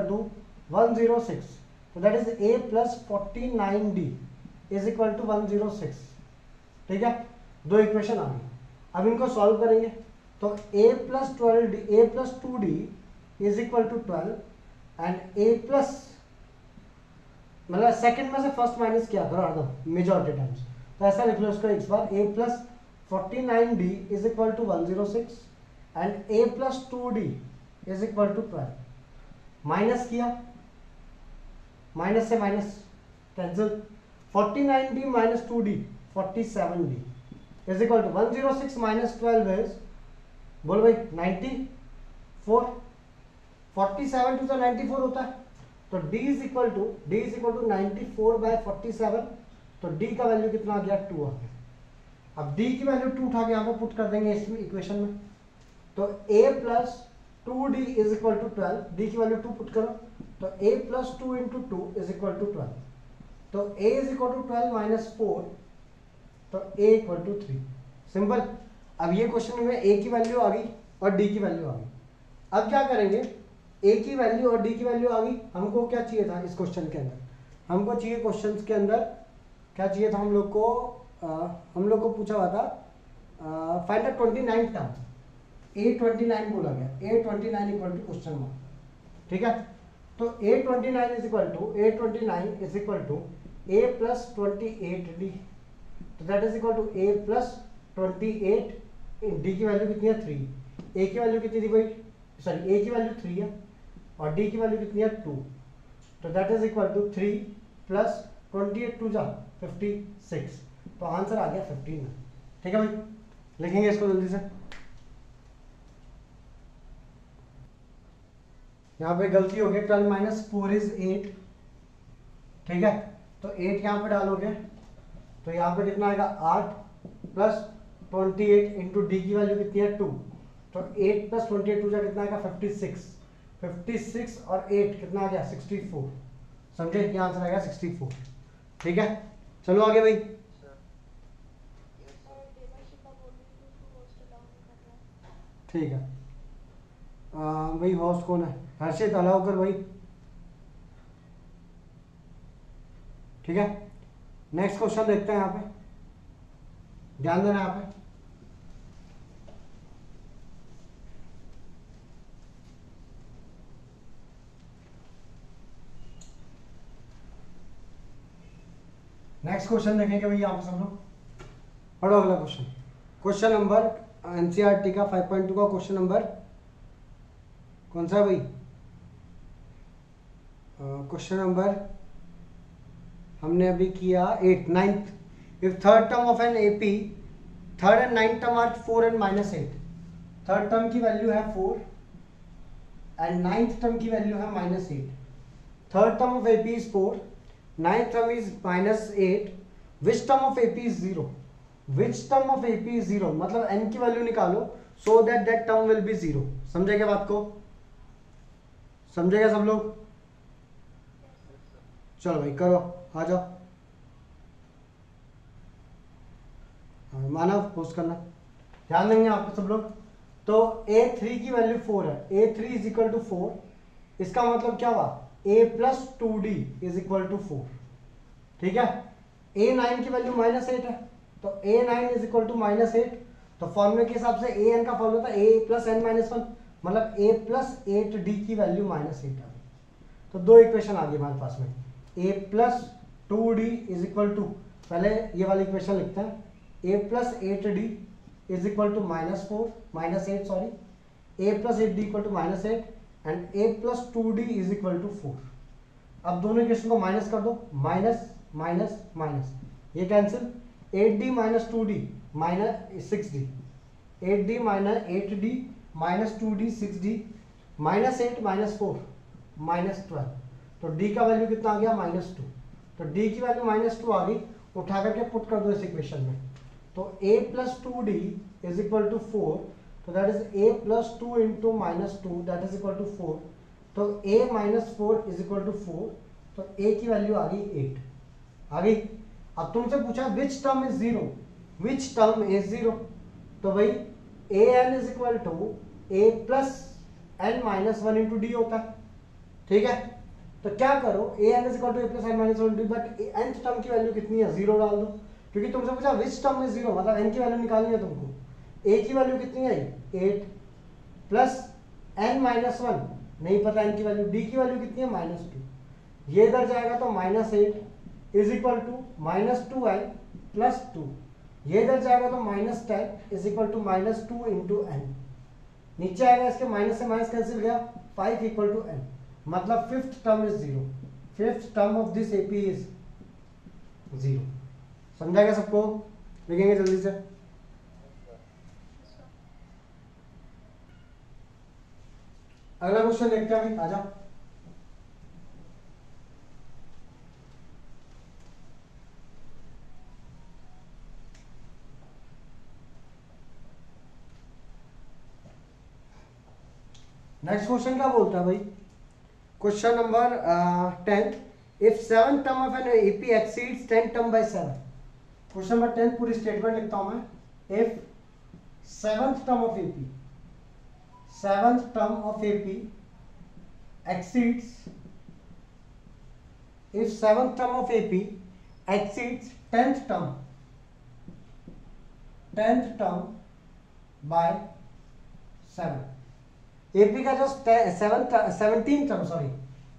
टू 106, तो that is A plus 49D is equal to 106। ठीक है, दो इक्वेशन आ गई, अब इनको सॉल्व करेंगे, तो A plus 2D is equal to 12 and A plus, मतलब सेकंड में से फर्स्ट माइनस किया करो हरदम मेजॉरिटी टाइम्स, तो ऐसा लिख लो इसको एक बार, A plus 49D is equal to 106 and A plus 2D is equal to 12। Minus किया, माइनस से minus cancel, 49D minus 2D 47D is equal to 106 minus 12 is, बोल भाई 94, 47 टू 94 होता है, तो D इज इक्वल टू 94/47, तो D का value कितना आ गया 2 आ गया। अब D की वैल्यू 2 उठा के यहाँ पे पुट कर देंगे इस इक्वेशन में, तो A plus 2D is equal to 12, D की वैल्यू 2 पुट करो, तो A plus 2 into 2 is equal to 12, तो A is equal to 12 minus 4, तो A इक्वल टू 3। सिंपल। अब ये क्वेश्चन में A की वैल्यू आ गई और D की वैल्यू आ गई। अब क्या करेंगे, A की वैल्यू और D की वैल्यू आ गई, हमको क्या चाहिए था इस क्वेश्चन के अंदर, हमको चाहिए क्वेश्चन के अंदर क्या चाहिए था, हम लोग को पूछा हुआ था फाइंड द 29 टर्म, A29 बोला गया, A29 equal to question mark. ठीक है, तो A29 is equal to A plus 28D, तो that is equal to A plus 28, D की वैल्यू कितनी है 3, A की वैल्यू कितनी थी भाई, सॉरी A की वैल्यू 3 है और D की वैल्यू कितनी है 2, तो that is equal to 3 plus 28 2 जा 56, तो आंसर आ गया 15। ठीक है भाई, लिखेंगे इसको जल्दी से। यहाँ पे गलती हो गई, 12 माइनस 4 इज 8। ठीक है, तो 8 यहाँ पे डालोगे तो यहाँ पे कितना आएगा 8 प्लस 28 इंटू डी की वैल्यू कितनी है 2, तो 8 प्लस 28 टू जा कितना आएगा 56 और 8 कितना आ गया 64। समझे, क्या आंसर आएगा 64। ठीक है, चलो आगे भाई। ठीक है, भाई होस्ट कौन है, हर्षित अलाउ कर भाई। ठीक है, नेक्स्ट क्वेश्चन देखते हैं, यहाँ पे ध्यान देना यहाँ पे। नेक्स्ट क्वेश्चन देखेंगे भाई यहाँ पे सब लोग, पढ़ो अगला क्वेश्चन। क्वेश्चन नंबर एनसीईआरटी का 5.2 का क्वेश्चन नंबर कौन सा है भाई, क्वेश्चन नंबर हमने अभी किया 8 9th। If third term of an AP, third and 9th term are 4 and minus 8, third term की वैल्यू है 4 एंड 9th टर्म की वैल्यू है minus 8। Third term of AP is 4, 9th term is minus 8, which term of AP is 0, which term of AP is 0, मतलब n की value निकालो so that that term will be 0। समझे क्या बात को, समझेगा सब लोग? चलो भाई करो, आ जाओ। मानव पोस्ट करना, ध्यान देंगे आप सब लोग। तो a3 की वैल्यू 4 है, a3 इज इक्वल टू 4, इसका मतलब क्या हुआ, a plus 2d is equal to 4, ठीक है। a9 की वैल्यू -8 है, तो a9 इज इक्वल टू -8, तो फॉर्मूले के हिसाब से an का फॉर्मूला था a प्लस n माइनस 1, मतलब a प्लस 8d की वैल्यू -8 आ गई। तो दो इक्वेशन आ गई हमारे पास में, a plus 2d is equal to, पहले ये वाली इक्वेशन लिखते हैं, a plus 8d is equal to -8 sorry, a plus 8d equal to -8 and a plus 2d is equal to 4। अब दोनों इक्वेशन को माइनस कर दो, माइनस माइनस माइनस, ये cancel, 8d minus 2d minus 6d, 8d minus 8d minus 2d 6d, -8 -4 -12, तो d का value कितना आ गया, -2, तो d की वैल्यू -2 आ गई, उठा करके पुट कर दो इस इक्वेशन में, तो a plus 2d is equal to 4, तो that is a plus 2 into -2 that is equal to 4, तो a minus 4 is equal to 4, तो a की वैल्यू आ गई 8 आ गई। अब तुमसे पूछा which term is zero, which term is zero, तो भाई an is equal to a plus n minus 1 into d होता है, ठीक है। तो क्या करो, an is equal to a plus n minus 1 into d, but nth term की वैल्यू कितनी है, 0 डाल दो, क्योंकि तुमसे पूछा विच टर्म इज जीरो, मतलब n की वैल्यू निकालनी है तुमको। a की वैल्यू कितनी आई 8 प्लस n माइनस 1 नहीं पता n की वैल्यू, d की वैल्यू कितनी है -2, ये इधर जाएगा तो -8 is equal to -2n plus 2, ये इधर जाएगा तो -10 is equal to -2 into n, नीचे आएगा इसके माइनस से माइनस कैंसिल गया, 5 इक्वल टू n, मतलब fifth term is 0, fifth term of this AP is 0। समझाएगा सबको? लिखेंगे जल्दी से। अगला क्वेश्चन देखते हैं, आ जाओ। नेक्स्ट क्वेश्चन क्या बोलता है भाई, question number 10, if 7th term of an AP exceeds 10th term by 7। Question number 10 पूरी स्टेटमेंट लिखता हूं मैं, if 7th term of AP, 7th term of AP exceeds, if 7th term of AP exceeds 10th term by 7, AP का जो 17th term, sorry,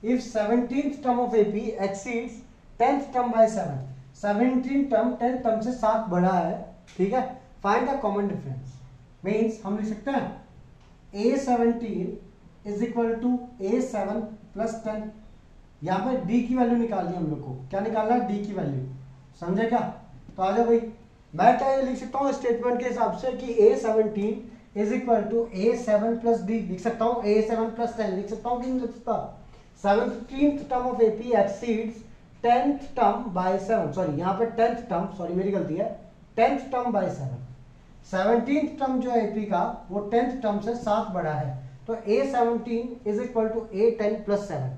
if 17th term of AP exceeds 10th term by 7, 17th term 10th term से 7 बड़ा है, ठीक है, find the common difference, means हम लिख सकते हैं A17 is equal to A7 plus 10, यहाँ पे D की वैल्यू निकालनी है हम लोग को, क्या निकालना है, D की वैल्यू, समझे क्या? तो आ जाओ भाई, मैं क्या ये लिख सकता हूँ स्टेटमेंट के हिसाब से कि A17 is equal to A7 plus D, लिख सकता हूँ A7 प्लस 10, लिख सकता हूँ कि नहीं लिख सकता। 17th term of AP exceeds 10th term by 7, sorry यहाँ पे 10th टर्म, सॉरी मेरी गलती है, 10th term by 7, 17th term जो है AP का वो 10th टर्म से 7 बड़ा है, तो A17 is equal to A10 plus 7।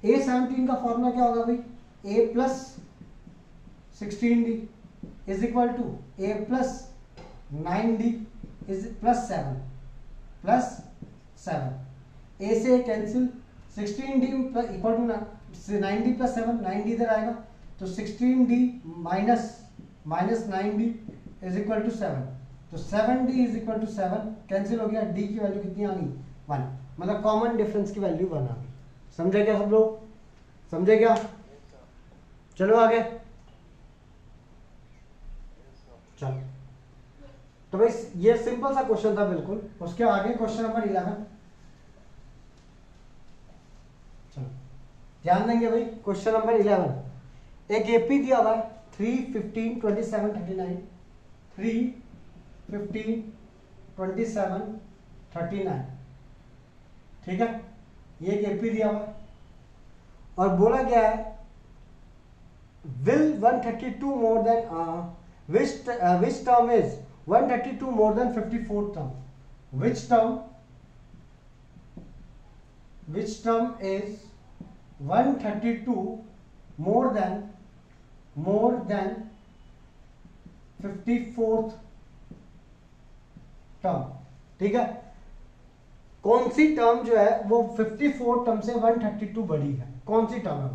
A17 का फॉर्मूला क्या होगा भाई, A plus 16D is equal to A plus 9D is plus 7, A से cancel, 16D equal to 9D plus 7, 9D इधर आएगा, तो 16D minus 9D is equal to 7, तो 7D is equal to 7, cancel हो गया, D की value कितनी आ गई 1, मतलब कॉमन डिफरेंस की वैल्यू 1 आ गई। समझे क्या सब लोग, समझे क्या? चलो आगे, चलो, तो भाई ये सिंपल सा क्वेश्चन था बिल्कुल। उसके आगे क्वेश्चन नंबर 11, चलो ध्यान देंगे भाई, क्वेश्चन नंबर 11, एक एपी दिया हुआ है 3, 15, 27, 39, 3, 15, 27, 39, ठीक है, ये एक एपी दिया हुआ है और बोला गया है will 132 more than which term is 132 more than 54th term, which term which term is 132 more than 54th term. ठीक है, कौन सी टर्म जो है वो 54 टर्म से 132 बड़ी है, कौन सी टर्म है?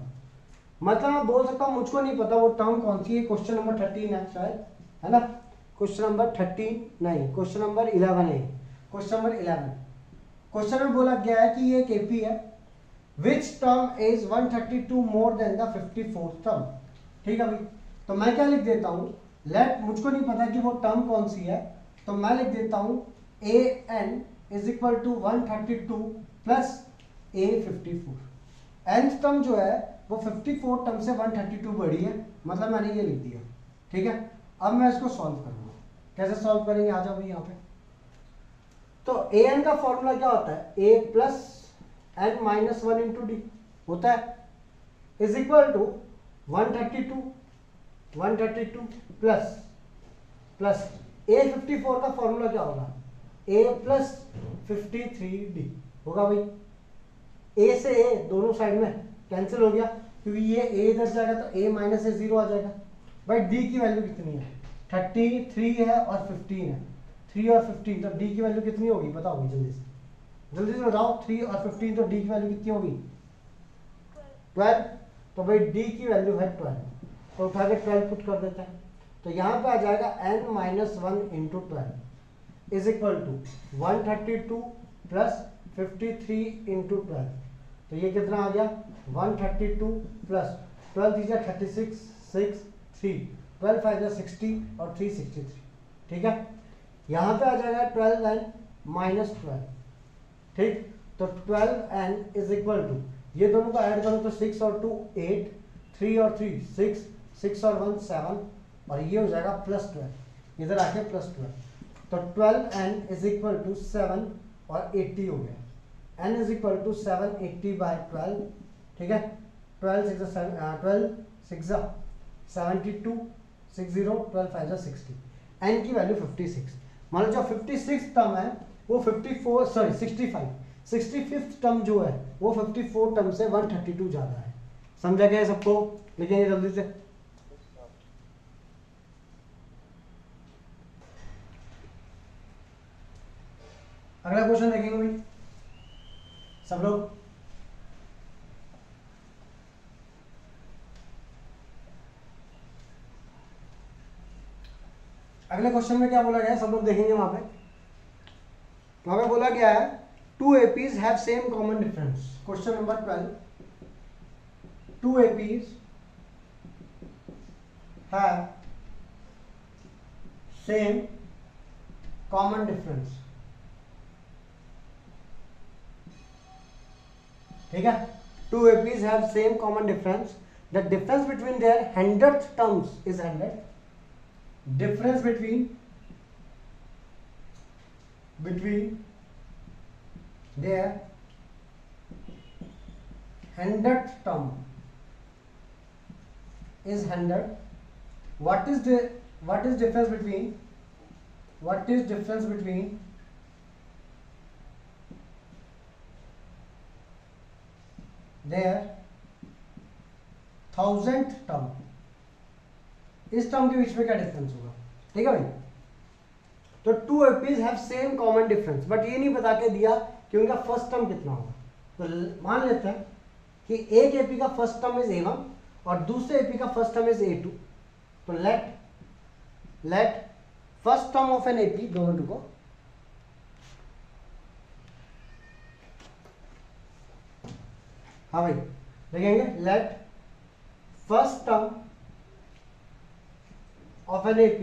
मतलब मैं बोल सकता हूँ मुझको नहीं पता वो टर्म कौन सी है। क्वेश्चन नंबर 13 है शायद, है ना? क्वेश्चन नंबर 13 नहीं, क्वेश्चन नंबर 11 है। क्वेश्चन नंबर 11 क्वेश्चन में बोला गया है कि ये एक एपी है विच term is 132 more than the 54th term. ठीक है भाई, तो मैं क्या लिख देता हूँ, लेट, मुझको नहीं पता कि वो टर्म कौन सी है, तो मैं लिख देता हूँ a n is equal to 132 plus a 54। Nth term जो है वो 54 टर्म से 132 बड़ी है, मतलब मैंने ये लिख दिया। ठीक है, अब मैं इसको सॉल्व करूंगा। कैसे सॉल्व करेंगे, आ जाओ भाई यहाँ पे। तो ए एन का फॉर्मूला क्या होता है, a plus n minus 1 into d होता है, is equal to 132 plus a 54 का फॉर्मूला क्या होगा, ए प्लस 53d होगा भाई। ए से ए दोनों साइड में कैंसिल हो गया, क्योंकि ये ए इधर जाएगा तो ए माइनस ए 0 आ जाएगा। भाई डी की वैल्यू कितनी है, 33 है और 15 है, 3 और 15, तो डी की वैल्यू कितनी होगी बताओ जल्दी से बताओ। 3 और 15, तो डी की वैल्यू कितनी होगी, 12। तो भाई डी की वैल्यू है 12, तो उठा के 12 पुट कर देते हैं। तो यहाँ पे आ जाएगा n minus 1 into 12 is equal to 132 plus 53 into 12। तो ये कितना आ गया, 132 प्लस 12 दीजिए 36 6 3 12 5 60 और 3 63। ठीक है, यहाँ पे आ जाएगा 12n माइनस 12। ठीक, तो 12n इज इक्वल टू, ये दोनों को ऐड करो तो 6 और 2 8, 3 और 3 6, 6 और 1 7, और ये हो जाएगा प्लस 12, इधर आके प्लस 12। तो 12n इज इक्वल टू 7 और 80 हो गया। n is equal to 780 by 12। ठीक है, 12 6 72 60 12 5 60। n की वैल्यू 56। मान लो जो 56 टर्म है वो 65th टर्म जो है वो 54 टर्म से 132 ज्यादा है। समझा गया सबको? लिखेंगे जल्दी से। अगला क्वेश्चन देखेंगे भाई सब लोग। अगले क्वेश्चन में क्या बोला गया है सब लोग देखेंगे। वहां पे बोला गया है two APs have same common difference. Question number 12, two APs have same common difference. ठीक है, two APs have same common difference, the difference between their 100th terms is 100। difference between their 100th term is 100. What is difference between their 1000th term? इस term के बीच में क्या difference होगा? ठीक है भाई, तो two APs have same common difference, but ये नहीं बता के दिया कि उनका फर्स्ट टर्म कितना होगा। तो मान लेते हैं कि एक एपी का फर्स्ट टर्म इज A1 और दूसरे एपी का फर्स्ट टर्म इज A2। तो let first term of an AP, दो मिनट को, हाँ भाई देखेंगे, let first term of an AP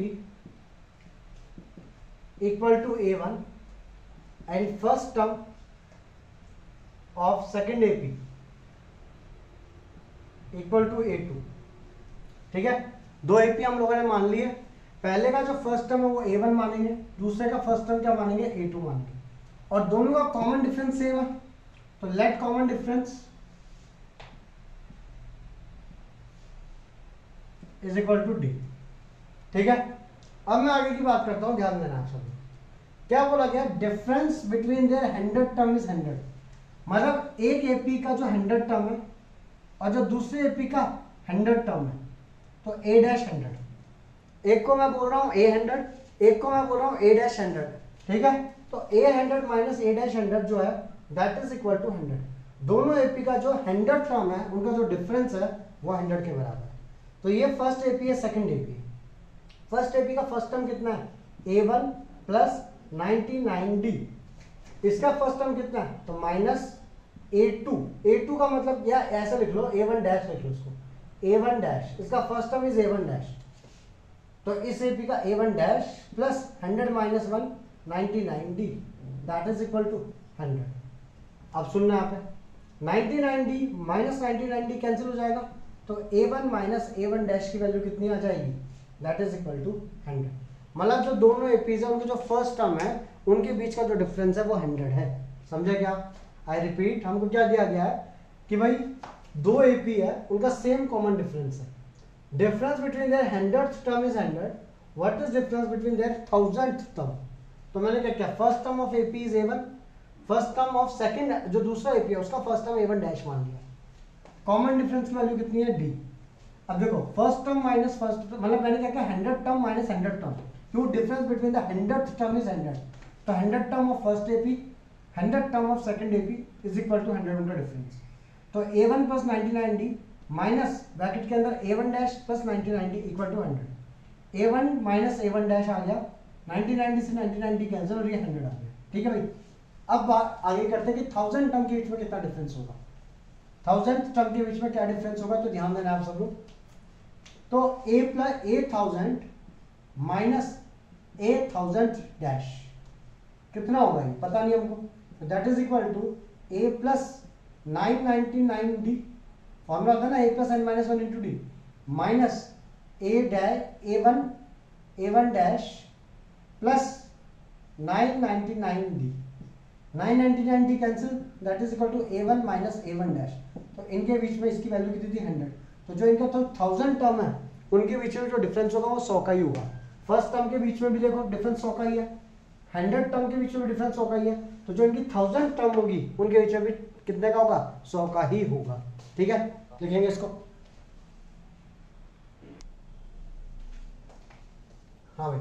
equal to A1 and first term of second AP equal to A2। ठीक है, दो एपी हम लोगों ने मान लिए। पहले का जो फर्स्ट टर्म है वो A1 मानेंगे, दूसरे का फर्स्ट टर्म क्या मानेंगे, A2 मानेंगे, और दोनों का कॉमन डिफरेंस सेम है। तो let common difference is equal to D। ठीक है, अब मैं आगे की बात करता हूं, ध्यान देना आप सब। क्या बोला गया, difference between there 100 term is 100। मतलब एक एपी का जो 100 टर्म है और जो दूसरे एपी का 100 टर्म है, तो ए डैश 100, एक को मैं बोल रहा हूँ ए 100, एक को मैं बोल रहा हूँ ए डैश 100, ठीक है। तो ए 100 माइनस ए डैश 100 जो है दैट इज इक्वल टू 100। दोनों एपी का जो 100 टर्म है उनका जो डिफरेंस है वो 100 के बराबर है। तो ये फर्स्ट एपी है, सेकंड एपी है। फर्स्ट एपी का फर्स्ट टर्म कितना है, a1 प्लस 99d। इसका फर्स्ट टर्म कितना है, तो माइनस a2। a2 का मतलब या ऐसा लिख लो, a1 डैश लिख लो इसको, a1 डैश, इसका first term is a1 dash. तो इस एपी का a1 dash plus 100 minus 1 99d that is equal to 100। अब सुनना यहाँ पे 99d माइनस 99d कैंसिल हो जाएगा, तो a1 माइनस a1 डैश की वैल्यू कितनी आ जाएगी, दैट इज इक्वल टू 100। मतलब जो दोनों एपीज है उनके जो फर्स्ट टर्म है उनके बीच का जो डिफरेंस है वो 100 है। समझे क्या? आई रिपीट, हमको क्या दिया गया है कि भाई दो एपी है उनका सेम कॉमन डिफरेंस है। Difference between their 100th term is 100, what is difference between there 1000th term. तो मैंने क्या किया, first term of AP is a1, first term of second जो दूसरा एपी है उसका फर्स्ट टर्म a1 डैश मान लिया। कॉमन डिफरेंस की वैल्यू कितनी है, d। अब देखो फर्स्ट टर्म माइनस फर्स्ट, मतलब मैंने क्या किया 100 टर्म माइनस 100 टर्म, क्यों difference between the 100th term is 100। तो 100 term of first AP 100 term of second AP is equal to 100 उनका डिफरेंस। तो a1 plus 99d minus bracket के अंदर a1 dash plus 99d equal to 100। a1 minus a1 dash आ गया, 99d से 99d cancel और ये 100 आ गया। ठीक है भाई, अब आगे करते हैं कि 1000 टर्म के बीच में कितना डिफरेंस होगा। 1000 टर्म के बीच में क्या डिफरेंस होगा, तो ध्यान देना आप सब लोग। तो a plus a1000 minus a1000 dash कितना होगा, ये पता नहीं हमको। That is equal to a plus 999d, formula होता है ना a plus n minus 1 into D, minus a1 dash plus 999d, 999d cancel, that is equal to a1 minus a1 dash. तो इनके बीच में इसकी वैल्यू कितनी थी 100। तो जो इनका तो 1000 टर्म है उनके बीच में जो डिफरेंस होगा वो 100 का ही होगा। फर्स्ट टर्म के बीच में भी देखो डिफरेंस 100 का ही है, 100 टर्म के बीच में डिफरेंस 100 का ही है, तो जो इनकी 1000 टर्म होगी उनके बीच में भी कितने का होगा, 100 का ही होगा। ठीक है, लिखेंगे इसको। हाँ भाई,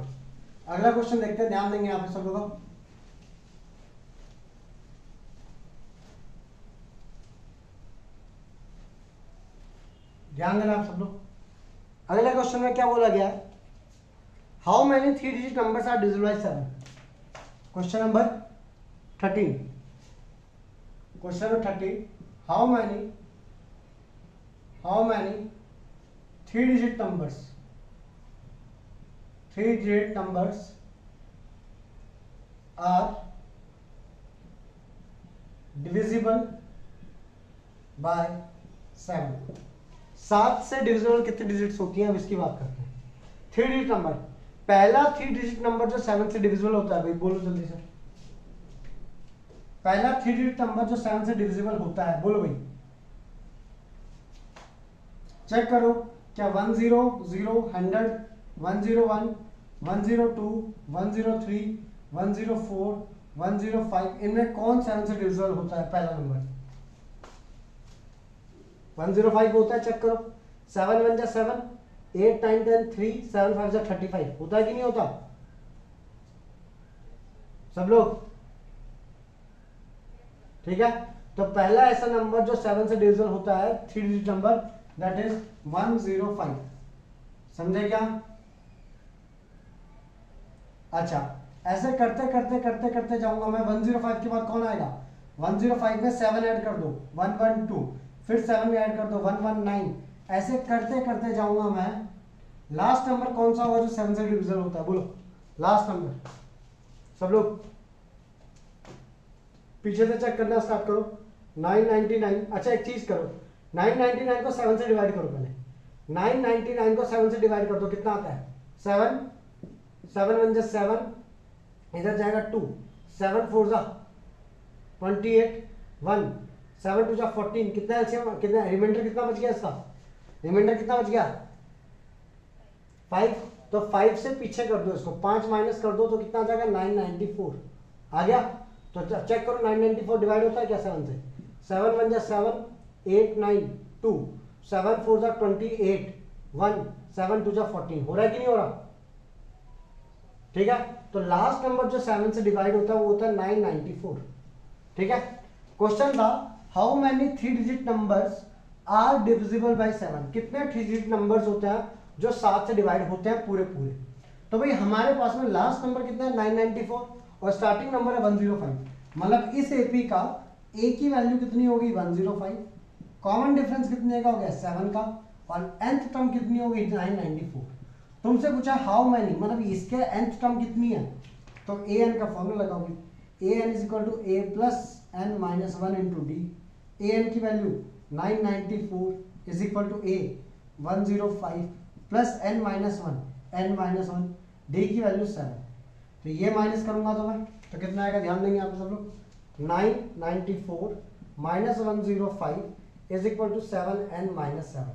अगला क्वेश्चन देखते हैं, ध्यान देंगे यहाँ पे सब लोग। ध्यान देना आप सब लोग। अगले क्वेश्चन में क्या बोला गया है, how many 3 digit numbers are divisible by 7। Question number 13, question number 13, how many 3 digit numbers are divisible by 7। 7 से डिविजिबल कितनी डिजिट्स होती हैं, अब इसकी बात करते हैं। 3 डिजिट नंबर, पहला 3 डिजिट नंबर जो 7 से डिविजिबल होता है, भाई बोलो जल्दी से। पहला 3 डिजिट नंबर जो 7 से डिविजिबल होता है, बोलो भाई, चेक करो। क्या 100, 100, 101, 102, 103, 104, 105, इनमें कौन 7 से डिविजिबल होता है? पहला नंबर 105 होता है, चेक करो। 7 1 जा 7, 8 9 10 3, 7 5 जा 35, होता है कि नहीं होता सब लोग? ठीक है, तो पहला ऐसा नंबर जो 7 से डिविजिबल होता है 3 डिजिट नंबर, दैट इज 105। समझे क्या? अच्छा, ऐसे करते करते करते करते जाऊंगा मैं। 105 के बाद कौन आएगा? 105 में 7 ऐड कर दो, 112, फिर 7 में ऐड कर दो, 119। ऐसे करते करते जाऊंगा मैं। लास्ट नंबर कौन सा होगा जो 7 से डिविजिबल होता है? बोलो लास्ट नंबर सब लोग। पीछे से चेक करना स्टार्ट करो। 999। अच्छा एक चीज करो, 999 को 7 से डिवाइड करो पहले। 999 को 7 से डिवाइड कर दो, कितना आता है? 7 7 1 जा 7, इधर जाएगा 2, 7 4 जा 28, 1 7 2 जा 14, कितना एलसीएम, कितना रिमाइंडर कितना बच गया इसका? रिमाइंडर कितना बच गया? 5। तो 5 से पीछे कर दो इसको, 5 माइनस कर दो तो कितना आ जाएगा? 994 आ गया। तो चेक करो 994 डिवाइड होता है क्या 7 से? 7 1 जा 7, 8 9 2, 7 4 जा 28, 1 7 2 जा 14। हो रहा है कि नहीं हो रहा? ठीक है, तो लास्ट नंबर जो 7 से डिवाइड होता है वो होता है 994। ठीक है, क्वेश्चन था how many 3 digit numbers are divisible by 7। कितने 3 डिजिट नंबर्स होते हैं जो 7 से डिवाइड होते हैं पूरे पूरे। तो भाई हमारे पास में लास्ट नंबर कितना है 994 और स्टार्टिंग नंबर है 105, मतलब इस एपी का ए की वैल्यू कितनी होगी 105, कॉमन डिफरेंस कितने का हो गया 7 का, और nth टर्म कितनी होगी 994। तुमसे पूछा हाउ मैनी, मतलब इसके nth टर्म कितनी है, तो ए एन का फॉर्मूला लगाओगे, a n is equal to a plus n minus 1 into d. A n की value 994 is equal to a 105 plus n minus 1 D की वैल्यू 7। तो ये माइनस करूंगा तो मैं तो कितना आएगा, ध्यान देंगे आप सब लोग, 994 minus 105 is equal to 7 n minus 7।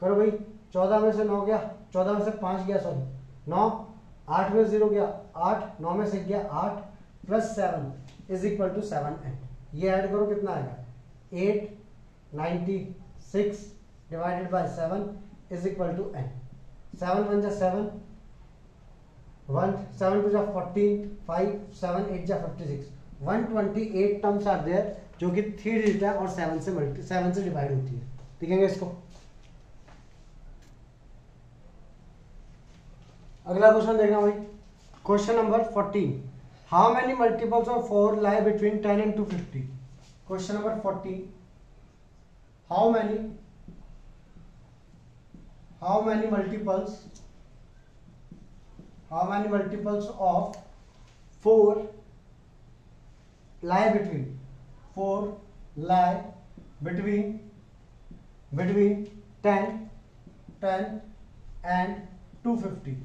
करो भाई, 14 में से 9 गया, 14 में से 5 गया, सॉरी 9, 8 में 0 गया 8, 9 में से गया 8 plus 7 is equal to 7 n. ये ऐड करो कितना आएगा 896 divided by 7 is equal to n. 7 1 जा 7, 1 7 2 जा 14, 5 7 8 जा 56, 128 टर्म्स आर देयर जो कि 3 डिजिट है और 7 से डिवाइड होती है। लिखेंगे इसको। अगला क्वेश्चन देखना भाई, question number 14, how many multiples of 4 lie between 10 and 250। Question number 14, how many multiples of 4 lie between 10 and 250।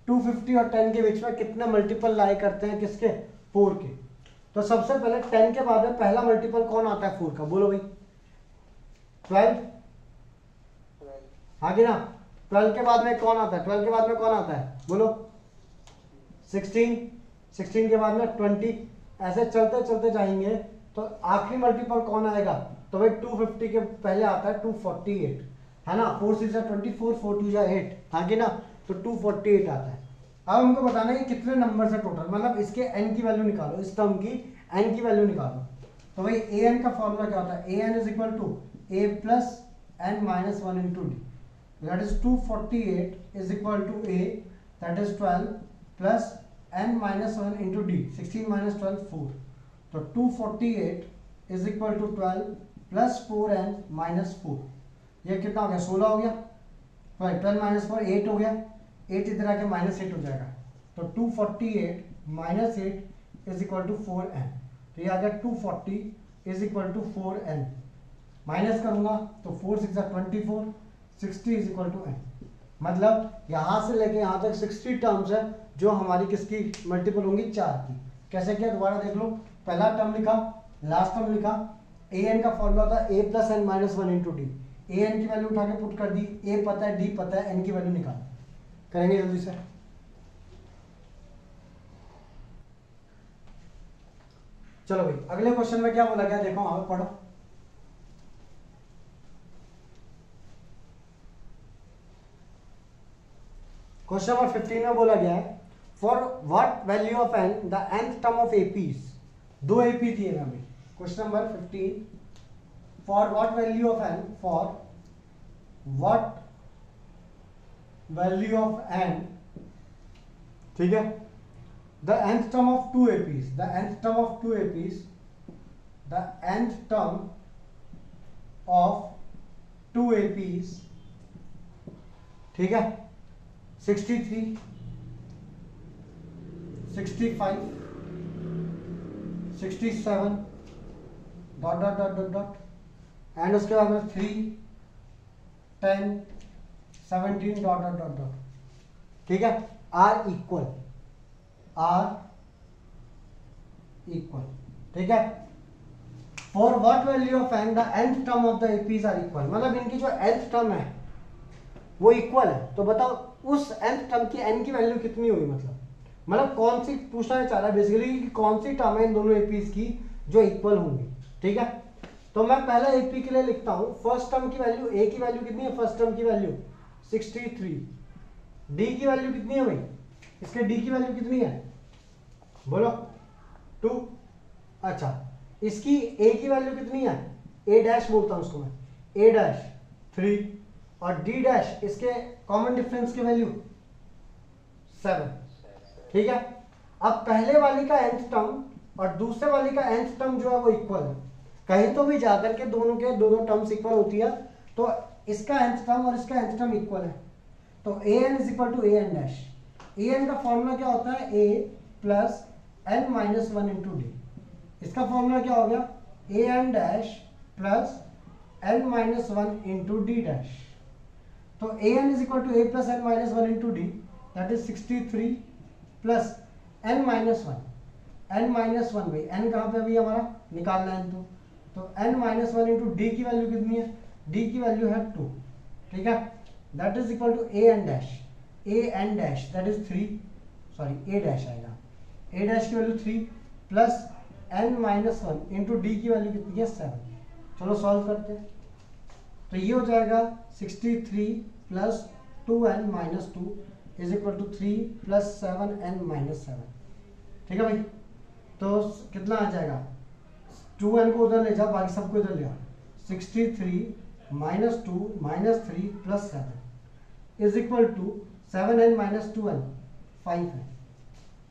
250 और 10 के बीच में कितने मल्टीपल लाई करते हैं, किसके, 4 के। तो सबसे पहले 10 के बाद में पहला मल्टीपल कौन आता है 4 का, बोलो भाई 12, हाँ कि ना। 12 के बाद में कौन आता है, 12 के बाद में कौन आता है बोलो 16, 16 के बाद में 20, ऐसे चलते चलते जाएंगे तो आखिरी मल्टीपल कौन आएगा, तो भाई 250 के पहले आता है 248, है ना। 4 6 24, 4 2 8, हाँ कि ना, तो 248 आता है। अब हमको बताना है कितने नंबर है टोटल, मतलब इसके n की वैल्यू निकालो, इस टर्म की n की वैल्यू निकालो। तो भाई ए एन का फॉर्मूला क्या होता है, a n is equal to a plus n minus 1 into D, that is 248 is equal to a that is 12 plus n minus 1 into d, 16 minus 12 4, तो 248 is equal to 12 plus 4n minus 4, ये कितना हो गया 16 हो गया, 12 minus 4 8 हो गया, 8 इधर आके माइनस 8 हो जाएगा, तो 248 minus 8 is equal to 4n, तो ये आ गया 240 is equal to 4n। Minus करूंगा तो 4 6 24, 60 इज इक्वल टू n। मतलब यहां से लेके यहां तक 60 टर्म्स है जो हमारी किसकी मल्टीपल होंगी 4 की। कैसे किया दोबारा देख लो, पहला टर्म लिखा, लास्ट टर्म लिखा, ए एन का फॉर्मूला था a plus n minus 1 into d, a n की वैल्यू उठा के पुट कर दी, ए पता है डी पता है, एन की वैल्यू निकाल, करेंगे जल्दी से। चलो भाई अगले क्वेश्चन में क्या बोला गया देखो, वहां पे पढ़ो। क्वेश्चन नंबर 15 में बोला गया है for what value of n the nth term of APs, 2 AP थी ना भाई। Question number 15, for what value of n, for what value of n, ठीक है, the nth term of 2 APs, the nth term of 2 APs, the nth term of 2 APs, ठीक है, 63, 65, 67 dot dot dot dot dot, and उसके बाद में 3, 10, 17 dot dot dot dot, ठीक है, are equal, ठीक है। For what value of n the nth term of the APs are equal, मतलब इनकी जो nth टर्म है वो इक्वल है। तो बताओ उस nth टर्म की n की वैल्यू कितनी होगी, मतलब कौन सी पूछना चाह रहा है बेसिकली कि कौन सी टर्म है इन दोनों एपीज की जो इक्वल होंगी, ठीक है। तो मैं पहले एपी के लिए लिखता हूं, फर्स्ट टर्म की वैल्यू, ए की वैल्यू कितनी है, फर्स्ट टर्म की वैल्यू 63, डी की वैल्यू कितनी है भाई, इसके डी की वैल्यू कितनी है बोलो 2, अच्छा इसकी ए की वैल्यू कितनी है, ए डैश बोलता हूं उसको मैं, ए डैश 3 और डी डैश इसके कॉमन डिफरेंस की वैल्यू 7, ठीक है। अब पहले वाली का nth टर्म और दूसरे वाली का nth टर्म जो है वो इक्वल है, कहीं तो भी जाकर के दोनों के दोनों टर्म्स इक्वल होती है, तो इसका nth टर्म और इसका nth टर्म इक्वल है, तो an is equal to an dash. an का फॉर्मूला क्या होता है, a plus n minus 1 into D, इसका फॉर्मूला क्या हो गया, an dash plus n minus 1 into D dash. तो an is equal to a plus n minus 1 into D, that is 63 plus n minus 1, n minus 1 भाई n कहाँ पे अभी हमारा निकालना है, तो n माइनस 1 इंटू डी की वैल्यू कितनी है, d की वैल्यू है 2, ठीक है, that is equal to a n dash that is 3, sorry a dash आएगा, a डैश की value 3 plus n minus 1 into D की वैल्यू कितनी है 7। चलो सॉल्व करते हैं, तो ये हो जाएगा 63 plus 2n minus 2 is equal to 3 plus 7n minus 7, ठीक है भाई। तो कितना आ जाएगा, 2n को उधर ले जाओ, बाकी सबको इधर ले आओ, 63 minus 2 minus 3 plus 7 is equal to 7n minus 2n 5 है।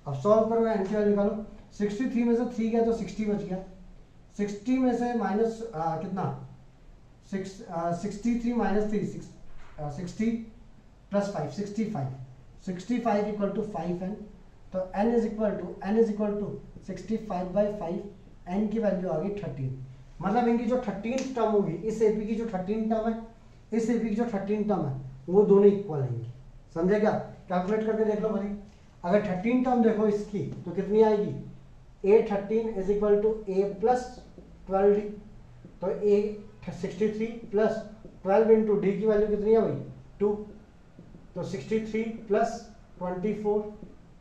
अब सॉल्व करो, n की वैल्यू निकालो, 63 में से 3 गया तो 60 बच गया, 60 में से माइनस कितना 63 minus 3 60 plus 5 65 equal to 5n, तो n is equal to 65/5, n की वैल्यू आ गई 13, मतलब इनकी जो 13th टर्म होगी, इस एपी की जो 13th टर्म है, इस एपी की जो 13th टर्म है वो दोनों इक्वल आएंगी, समझे क्या, कैलकुलेट करके देख लो भाई। अगर 13th टर्म देखो इसकी तो कितनी आएगी, a13 is equal to a plus 12d, तो a 63 प्लस 12 इंटू डी की वैल्यू कितनी है भाई 2, तो 63 प्लस 24,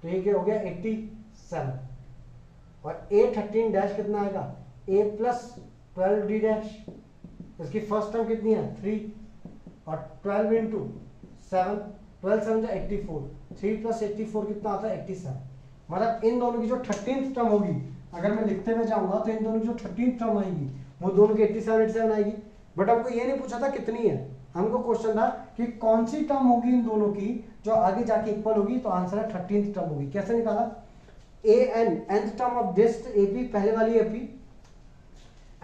तो ये क्या हो गया 87, और a13 डैश कितना आएगा, a प्लस 12d डैश, इसकी फर्स्ट टर्म कितनी है 3 और 12 इंटू 7, 12 7 84, 3 प्लस 84 कितना आता है 87, मतलब इन दोनों की जो 13th टर्म होगी, अगर मैं लिखते हुए जाऊंगा तो इन दोनों की जो 13th टर्म आएगी वो दोनों की 87 आएगी, बट हमको ये नहीं पूछा था कितनी है, हमको क्वेश्चन था कि कौन सी टर्म होगी इन दोनों की जो आगे जाके इक्वल होगी, तो आंसर है 13th टर्म होगी। कैसे निकाला, an nth term of this AP, पहले वाली एपी,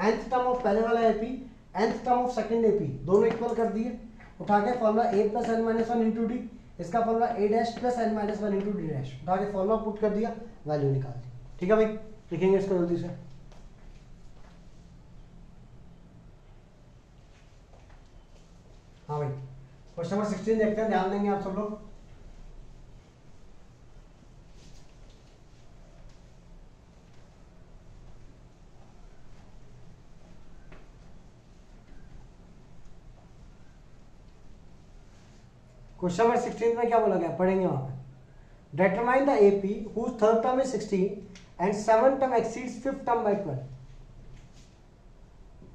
nth टर्म ऑफ पहले वाला AP, nth term of second AP, दोनों इक्वल कर दिए, उठा के formula a plus n minus 1 into D, इसका formula a dash plus n minus 1 into D dash, उठा के फॉर्मूला पुट कर दिया, वैल्यू निकाल दी, ठीक है भाई। लिखेंगे इसको जल्दी से, हाँ भाई क्वेश्चन नंबर 16 देखते हैं, ध्यान देंगे आप सब लोग। क्वेश्चन नंबर 16 में क्या बोला गया, पढ़ेंगे वहां पे, determine the AP whose third term is 16 and seven term exceeds fifth term by 12।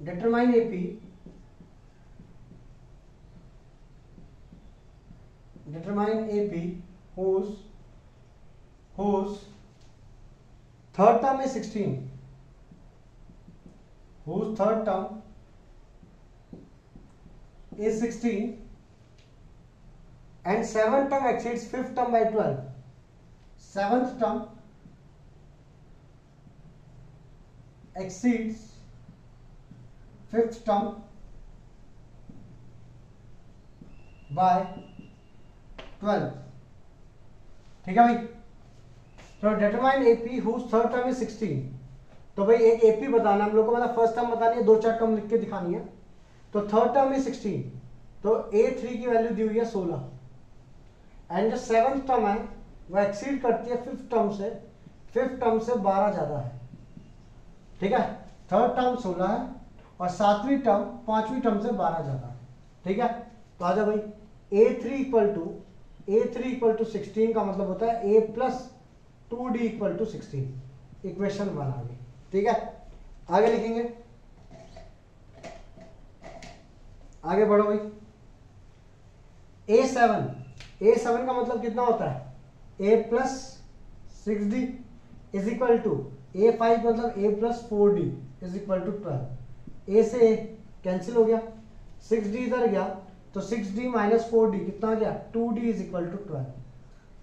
Determine AP, determine AP whose third term is 16, whose third term is 16 and seventh term exceeds fifth term by 12, seventh term exceeds fifth term by 12, ठीक है भाई। तो determine AP whose third term is 16, तो भाई एक AP बताना हम लोग को, मतलब फर्स्ट टर्म बतानी है, 2-4 टर्म लिख के दिखानी है, तो थर्ड टर्म इज 16, तो a3 की वैल्यू दी हुई है 16, एंड जो सेवंथ टर्म है वो एक्सीड करती है फिफ्थ टर्म से 12 ज्यादा है, ठीक है। थर्ड टर्म 16 है और सातवीं टर्म पांचवी टर्म से 12 ज्यादा है, ठीक है। तो आ जाओ भाई, a3 इक्वल टू 16 का मतलब होता है a plus 2d equal to 16, equation 1 आ गई, ठीक है। आगे लिखेंगे, आगे बढ़ो भाई। A7 का मतलब कितना होता है, A plus 6D is equal to A5 मतलब A plus 4D is equal to 12। A से A कैंसिल हो गया, 6D इधर गया तो 6D माइनस 4D कितना आ गया, 2D इज इक्वल टू 12।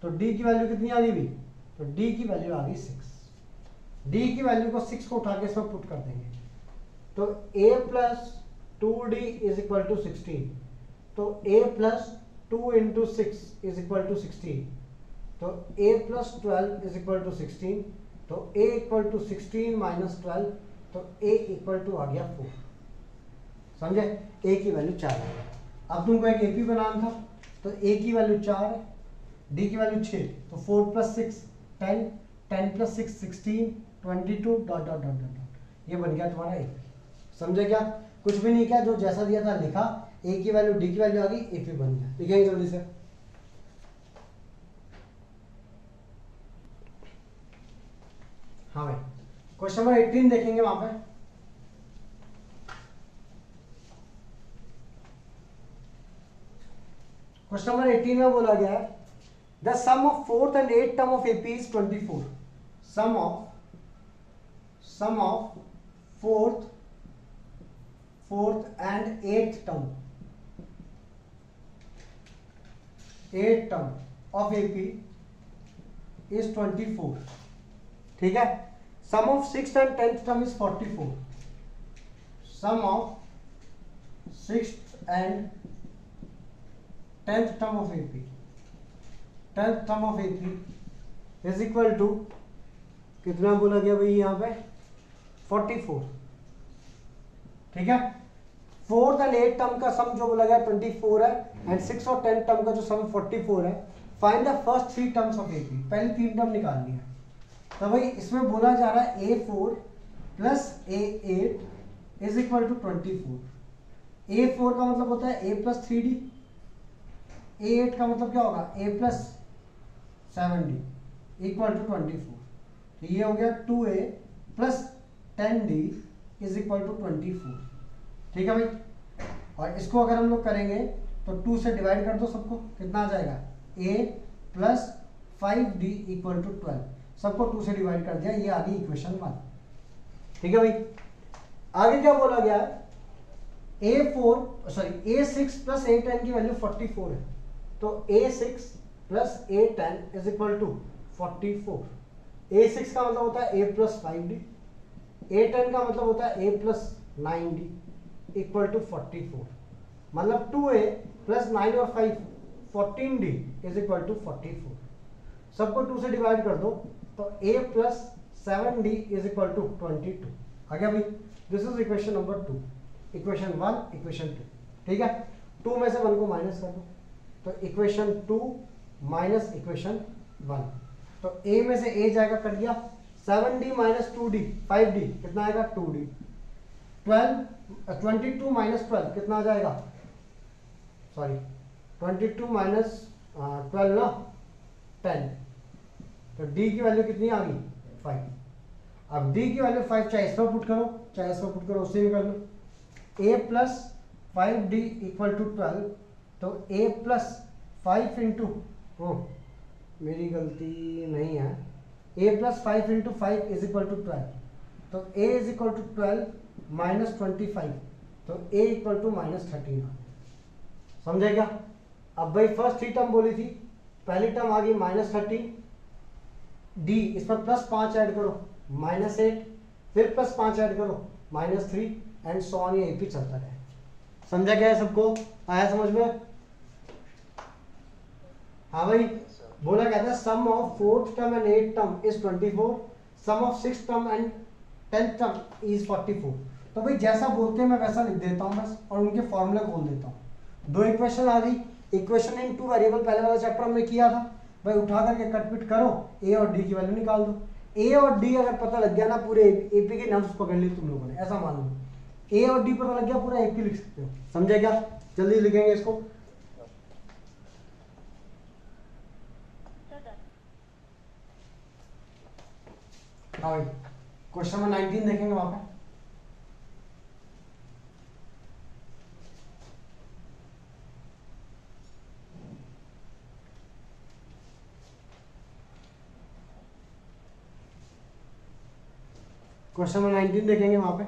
तो D की वैल्यू कितनी आ गई भी, तो D की वैल्यू आ गई 6। D की वैल्यू को 6 को उठा के इसमें पुट कर देंगे, तो A plus 2D is equal to 16। तो A plus 2 into 6 is equal to 16। तो A plus 12 is equal to 16। तो A इक्वल टू 16 माइनस 12, तो A इक्वल टू आ गया 4। समझे, A की वैल्यू 4 है। अब तुमको एक AP बनाना था, तो A की वैल्यू 4 है, D की वैल्यू 6, तो 4 plus 6 10, 10 plus 6 16, 22 dot dot dot dot, ये बन गया तुम्हारा AP। समझे क्या, कुछ भी नहीं किया, जो जैसा दिया था लिखा, A की वैल्यू D की वैल्यू आ गई, AP बन गया। लिखेंगे जल्दी से। हाँ भाई, क्वेश्चन नंबर 18 देखेंगे वहां पे। क्वेश्चन नंबर 18 में बोला गया है the sum of fourth and eight term of AP is 24। Sum of fourth and eight term of AP is 24। ठीक है, sum of sixth and tenth term is 44। Sum of sixth and tenth term of AP is equal to कितना बोला गया भाई यहाँ पे, 44। ठीक है, फोर्थ एंड एट टर्म का सम जो बोला गया 24 है, एंड सिक्स और टेंथ टर्म का जो सम 44 है। Find the first three terms of AP, पहले तीन टर्म निकालनी है। तो भाई इसमें बोला जा रहा है A4 plus A8 is equal to 24। A4 का मतलब होता है A प्लस 3D, A8 का मतलब क्या होगा, A plus 7D equal to 24। तो ये हो गया 2A plus 10D is equal to 24। ठीक है भाई, और इसको अगर हम लोग करेंगे तो 2 से डिवाइड कर दो सबको, कितना आ जाएगा, A plus 5D equal to 12। सबको 2 से डिवाइड कर दिया, ये आ गई इक्वेशन 1। ठीक है भाई, आगे क्या बोला गया है, A6 प्लस A10 की वैल्यू 44 है। तो A6 plus A10 is equal to 44। A6 का मतलब होता है A प्लस 5D, A10 का मतलब होता है A plus 9D equal to 44। मतलब 2A प्लस 9 और 5 14D इज इक्वल टू 44। सबको 2 से डिवाइड कर दो, तो A plus 7D is equal to 22। आ गया भाई, this is equation number 2, equation 1, equation 2। ठीक है, 2 में से 1 को माइनस कर दो, तो इक्वेशन 2 माइनस इक्वेशन 1। तो A में से A जाएगा, कट गया, 7D माइनस 2D 5D कितना आएगा, 2D। 22 माइनस 12 कितना आ जाएगा, 22 माइनस 12 ना 10। तो D की वैल्यू कितनी आ गई, 5। अब D की वैल्यू 5 चाहे इसमें पुट करो, चाहे इसमें पुट करो, उससे भी कर लो। A plus 5D equal to 12। तो A प्लस 5 इंटू, मेरी गलती नहीं है, A plus 5 into 5 is equal to 12। तो A is equal to 12 minus 25, तो A इक्वल टू माइनस 13। समझे क्या। अब भाई फर्स्ट थ्री टर्म बोली थी, पहली टर्म आ गई माइनस 13, D इसमें प्लस 5 ऐड करो माइनस 8, फिर प्लस 5 ऐड करो माइनस 3, एंड सो ऑन, ये AP चलता रहे। समझा क्या है सबको, आया समझ में। हाँ भाई, बोला गया था sum of fourth term and eight term is 24, sum of six term and tenth term is 44। तो भाई जैसा बोलते हैं मैं वैसा लिख देता हूँ बस, और उनके फॉर्मूले खोल देता हूँ। 2 इक्वेशन आ गई, इक्वेशन इन 2 वेरिएबल पहले वाला चैप्टर हमने किया था भाई, उठा करके कटपिट करो, A और D की वैल्यू निकाल दो। A और D अगर पता लग गया ना, पूरे AP के नम्स पकड़ ली तुम लोगों ने, ऐसा मान लो। A और D पता लग गया, पूरा AP लिख सकते हो। समझे क्या, जल्दी लिखेंगे इसको। हाँ भाई, क्वेश्चन नंबर 19 देखेंगे वहां पे। क्वेश्चन नंबर 19 देखेंगे वहां पे।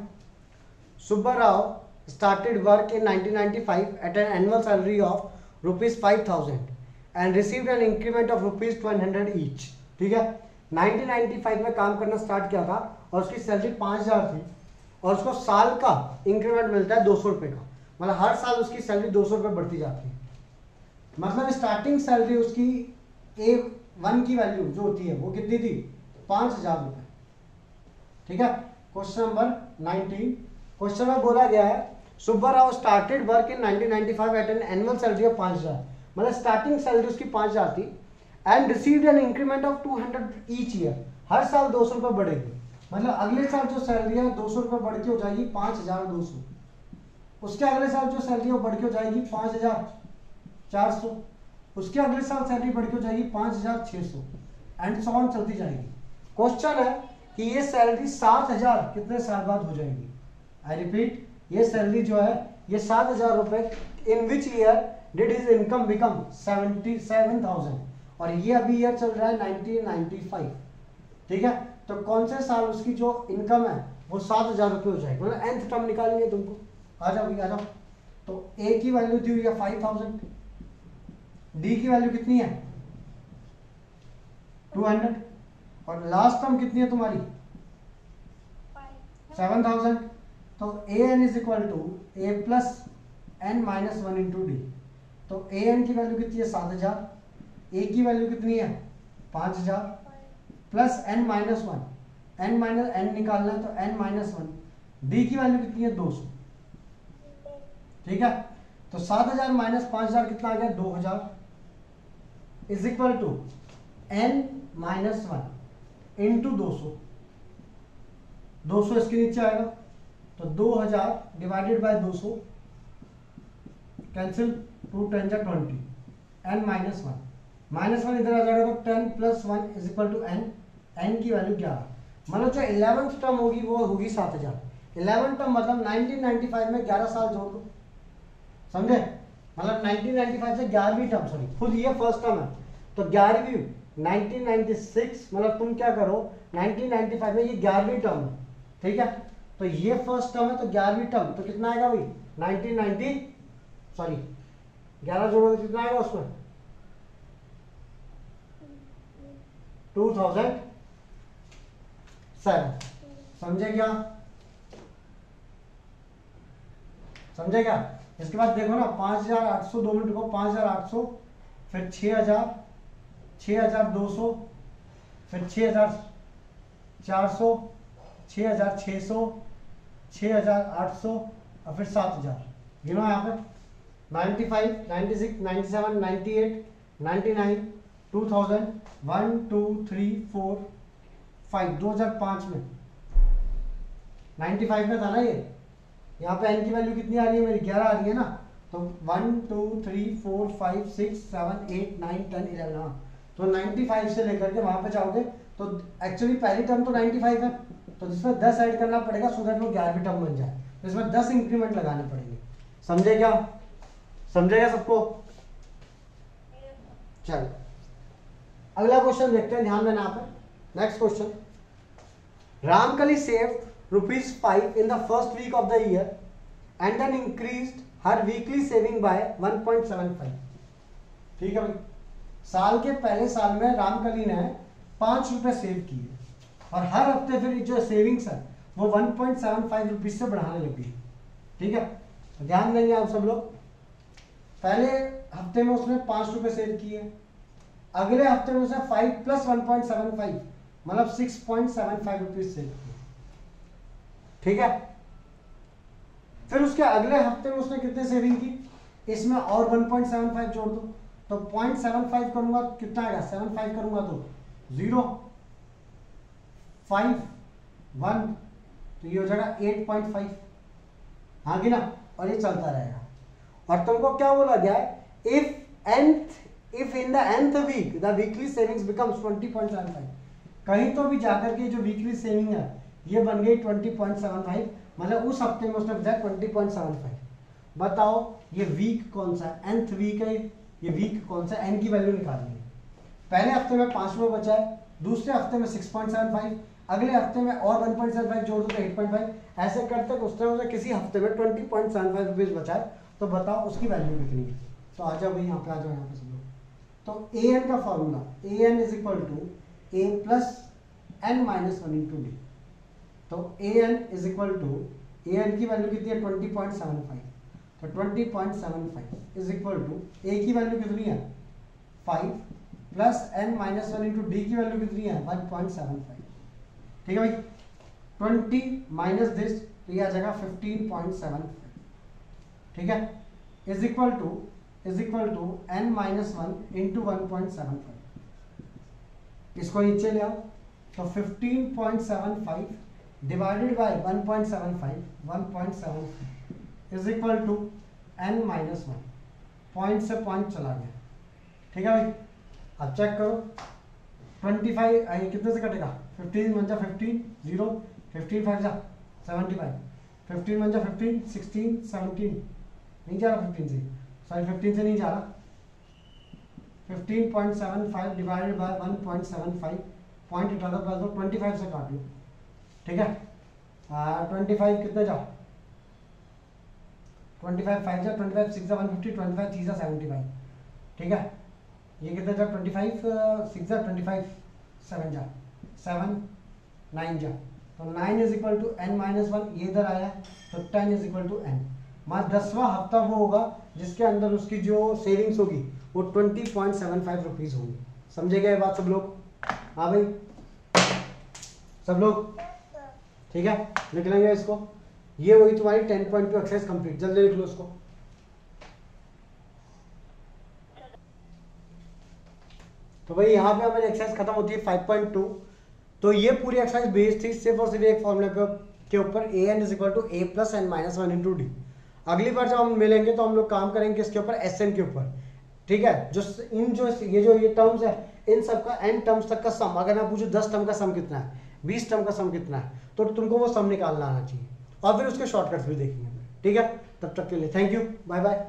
Subba Rao started work in 1995 at an annual salary of ₹5,000 and received an increment of ₹100 each. ठीक है, 1995 में काम करना स्टार्ट किया था और उसकी सैलरी 5,000 थी और उसको साल का इंक्रीमेंट मिलता है 200 रुपये का, मतलब हर साल उसकी सैलरी 200 रुपये बढ़ती जाती है। मतलब स्टार्टिंग सैलरी उसकी A1 की वैल्यू जो होती है वो कितनी थी? 5,000 रुपये। ठीक है, क्वेश्चन नंबर 19। क्वेश्चन में बोला गया है Subba Rao started work in 1995 at an annual salary of 5,000, मतलब स्टार्टिंग सैलरी उसकी 5,000 थी and received an increment of 200 each year, हर साल 200 रुपये बढ़ेगी। मतलब अगले साल जो सैलरी है 200 रुपये बढ़ के हो जाएगी 5,200, उसके अगले साल जो सैलरी है वो बढ़ के हो जाएगी 5,400, उसके अगले साल सैलरी बढ़ के हो जाएगी 5,600 एंड सो ऑन चलती जाएगी। क्वेश्चन है कि ये सैलरी 7,000 कितने साल बाद हो जाएगी? आई रिपीट, ये सैलरी जो है ये 7,000 रुपए in which year did his income become 77,000, और ये अभी ईयर चल रहा है 1995। ठीक है, तो कौन से साल उसकी जो इनकम है वो 7,000 रुपये हो जाएगी, मतलब nth टर्म निकालेंगे तुमको। आ जाओ आ जाओ। तो ए की वैल्यू दी हुई है 5,000, डी की वैल्यू कितनी है 200, और लास्ट टर्म कितनी है तुम्हारी 7,000। तो a n is equal to a plus n minus 1 into d. तो ए एन की वैल्यू कितनी है 7,000, ए की वैल्यू कितनी है 5,000 plus n minus 1, n minus n निकालना है तो एन माइनस 1, डी की वैल्यू कितनी है 200। ठीक है, तो 7,000 माइनस 5,000 कितना आ गया 2,000 is equal to n minus 1 into 200, 200 इसके नीचे आएगा तो 2,000 डिवाइडेड बाय 200 कैंसिल, 2 10 जा 20, एन माइनस 1, माइनस 1 इधर आ जाएगा तो 10 plus 1 is equal to n, n की वैल्यू 11। मतलब जो 11th टर्म होगी वो होगी 7,000। 11th टर्म मतलब 1995 में 11 साल जोड़ दो, समझे? मतलब 1995 से 11वीं टर्म, सॉरी खुद ये फर्स्ट टर्म है तो 11वीं 1996, मतलब तुम क्या करो 1995 में ये 11वीं टर्म है। ठीक है, तो ये फर्स्ट टर्म है तो 11वीं टर्म तो कितना आएगा भाई 1990, सॉरी 11 जोड़ो तो कितना आएगा उसमें 2007। समझे क्या? समझे क्या? इसके बाद देखो ना 5,800, 2 मिनट को 5,800, फिर 6,000, 6,200, फिर 6,400, 6,600, 6,800 और फिर 7,000। गिनो यहाँ पे 95, 96, 97, 98, 99, 2000, 1 2 3 4 5, 2005 में 95 में था ना ये। यहाँ पे n की वैल्यू कितनी आ रही है मेरी 11 आ रही है ना, तो 1 2 3 4 5 6 7 8 9 10 11, हाँ तो 95 से लेकर के वहां पे जाओगे तो एक्चुअली पहली टर्म तो 95 है तो जिसमें 10 ऐड करना पड़ेगा सो दैट वो 11वीं टर्म बन जाए, तो इसमें 10 इंक्रीमेंट लगाने पड़ेंगे। समझे क्या? समझेगा सबको? चलो अगला क्वेश्चन देखते हैं, ध्यान देना यहाँ पे। Next question, Ramkali saved ₹5 in the first week of the year and then increased her weekly saving by 1.75। ठीक है भाई, साल के पहले साल में रामकली ने 5 रुपए सेव किए और हर हफ्ते फिर जो सेविंग्स है वो 1.75 रुपीज से बढ़ाने लगी। ठीक है, ध्यान देंगे आप सब लोग। पहले हफ्ते में उसने 5 रुपए सेव किए, अगले हफ्ते में उसने 5 प्लस 1.75 मतलब 6.75 रुपीज सेव किए। ठीक है, फिर उसके अगले हफ्ते में उसने कितने सेविंग की, इसमें और 1.75 जोड़ दो तो 0.75 करूंगा कितना आएगा 75 करूंगा तो 0 5 1 तो ये हो जाएगा 8.5। हाँ कि ना, और ये चलता रहेगा। और तुमको क्या बोला गया है, if in the nth week the weekly savings becomes 20.75, कहीं तो भी जाकर के जो वीकली सेविंग है ये बन गई 20.75, मतलब उस हफ्ते में उसने बचाया 20.75। बताओ ये वीक कौन सा है, nth वीक है ये वीक कौन सा, n की वैल्यू निकालनी है। पहले हफ्ते में 5 रुपये बचा है, दूसरे हफ्ते में 6.75, अगले हफ्ते में और 1.75 जोड़ दो तो 8.5, ऐसे करते उस तरह से किसी हफ्ते में 20.75 रुपीज बचा है, तो बताओ उसकी वैल्यू कितनी है। तो आ जाओ भाई यहाँ पे, आ जाओ यहाँ पे सब लोग। तो ए एन का formula, a n is equal to a plus n minus 1 into d. तो a n is equal to, a n की वैल्यू कितनी है 20.75, तो 20.75 इज इक्वल टू ए की वैल्यू कितनी है 5 plus n minus 1 into D की वैल्यू कितनी है 1.75। ठीक है भाई, 20 माइनस दिस तो ये आ जाएगा 15.75। ठीक है, is equal to n minus 1 into 1.75। इसको नीचे ले आओ, तो 15.75 divided by 1.75 is equal to n minus 1, point से पॉइंट चला गया। ठीक है भाई, अब चेक करो 25 कितने से कटेगा, 15 × 15 0, 15 5 जा 75, 15 × 15 16 17, नहीं जा रहा 15 से, सॉरी 15 से नहीं जा रहा, 15.75 डिवाइडेड बाय 1.75, पॉइंट उठा दो प्लस दो, 25 से काट लो। ठीक है, 25 कितने जा 25 5 जा 25 6 जा 150, 25 3 जा 75। ठीक है, ये कितने जा 25 6 जा 25 7 जा 7 9 जा, तो 9 is equal to n minus 1, ये इधर आया तो 10 इज इक्वल टू एन। मां 10वां हफ्ता वो होगा जिसके अंदर उसकी जो सेविंग्स होगी वो 20.75 रुपीज होगी। समझे गए बात सब लोग? हाँ भाई सब लोग, ठीक है, लिख लेंगे इसको। ये हुई तुम्हारी 10.2 एक्सरसाइज कंप्लीट, जल्दी लिख लो इसको। तो भाई यहाँ पे हमारी एक्सरसाइज खत्म होती है 5.2। तो ये पूरी एक्सरसाइज बेस्ड थी सिर्फ और सिर्फ एक फॉर्मूले के ऊपर, a n is equal to a plus n minus 1 into d. अगली बार जब हम मिलेंगे तो हम लोग काम करेंगे इसके ऊपर, एस एन के ऊपर। ठीक है, ये टर्म्स है इन सब का एन टर्म्स तक का सम, अगर मैं पूछूं 10 टर्म का सम कितना है, 20 टर्म का सम कितना है, तो तुमको वो सम निकालना आना चाहिए, और फिर उसके शॉर्टकट्स भी देखेंगे। ठीक है, तब तक के लिए थैंक यू, बाय बाय।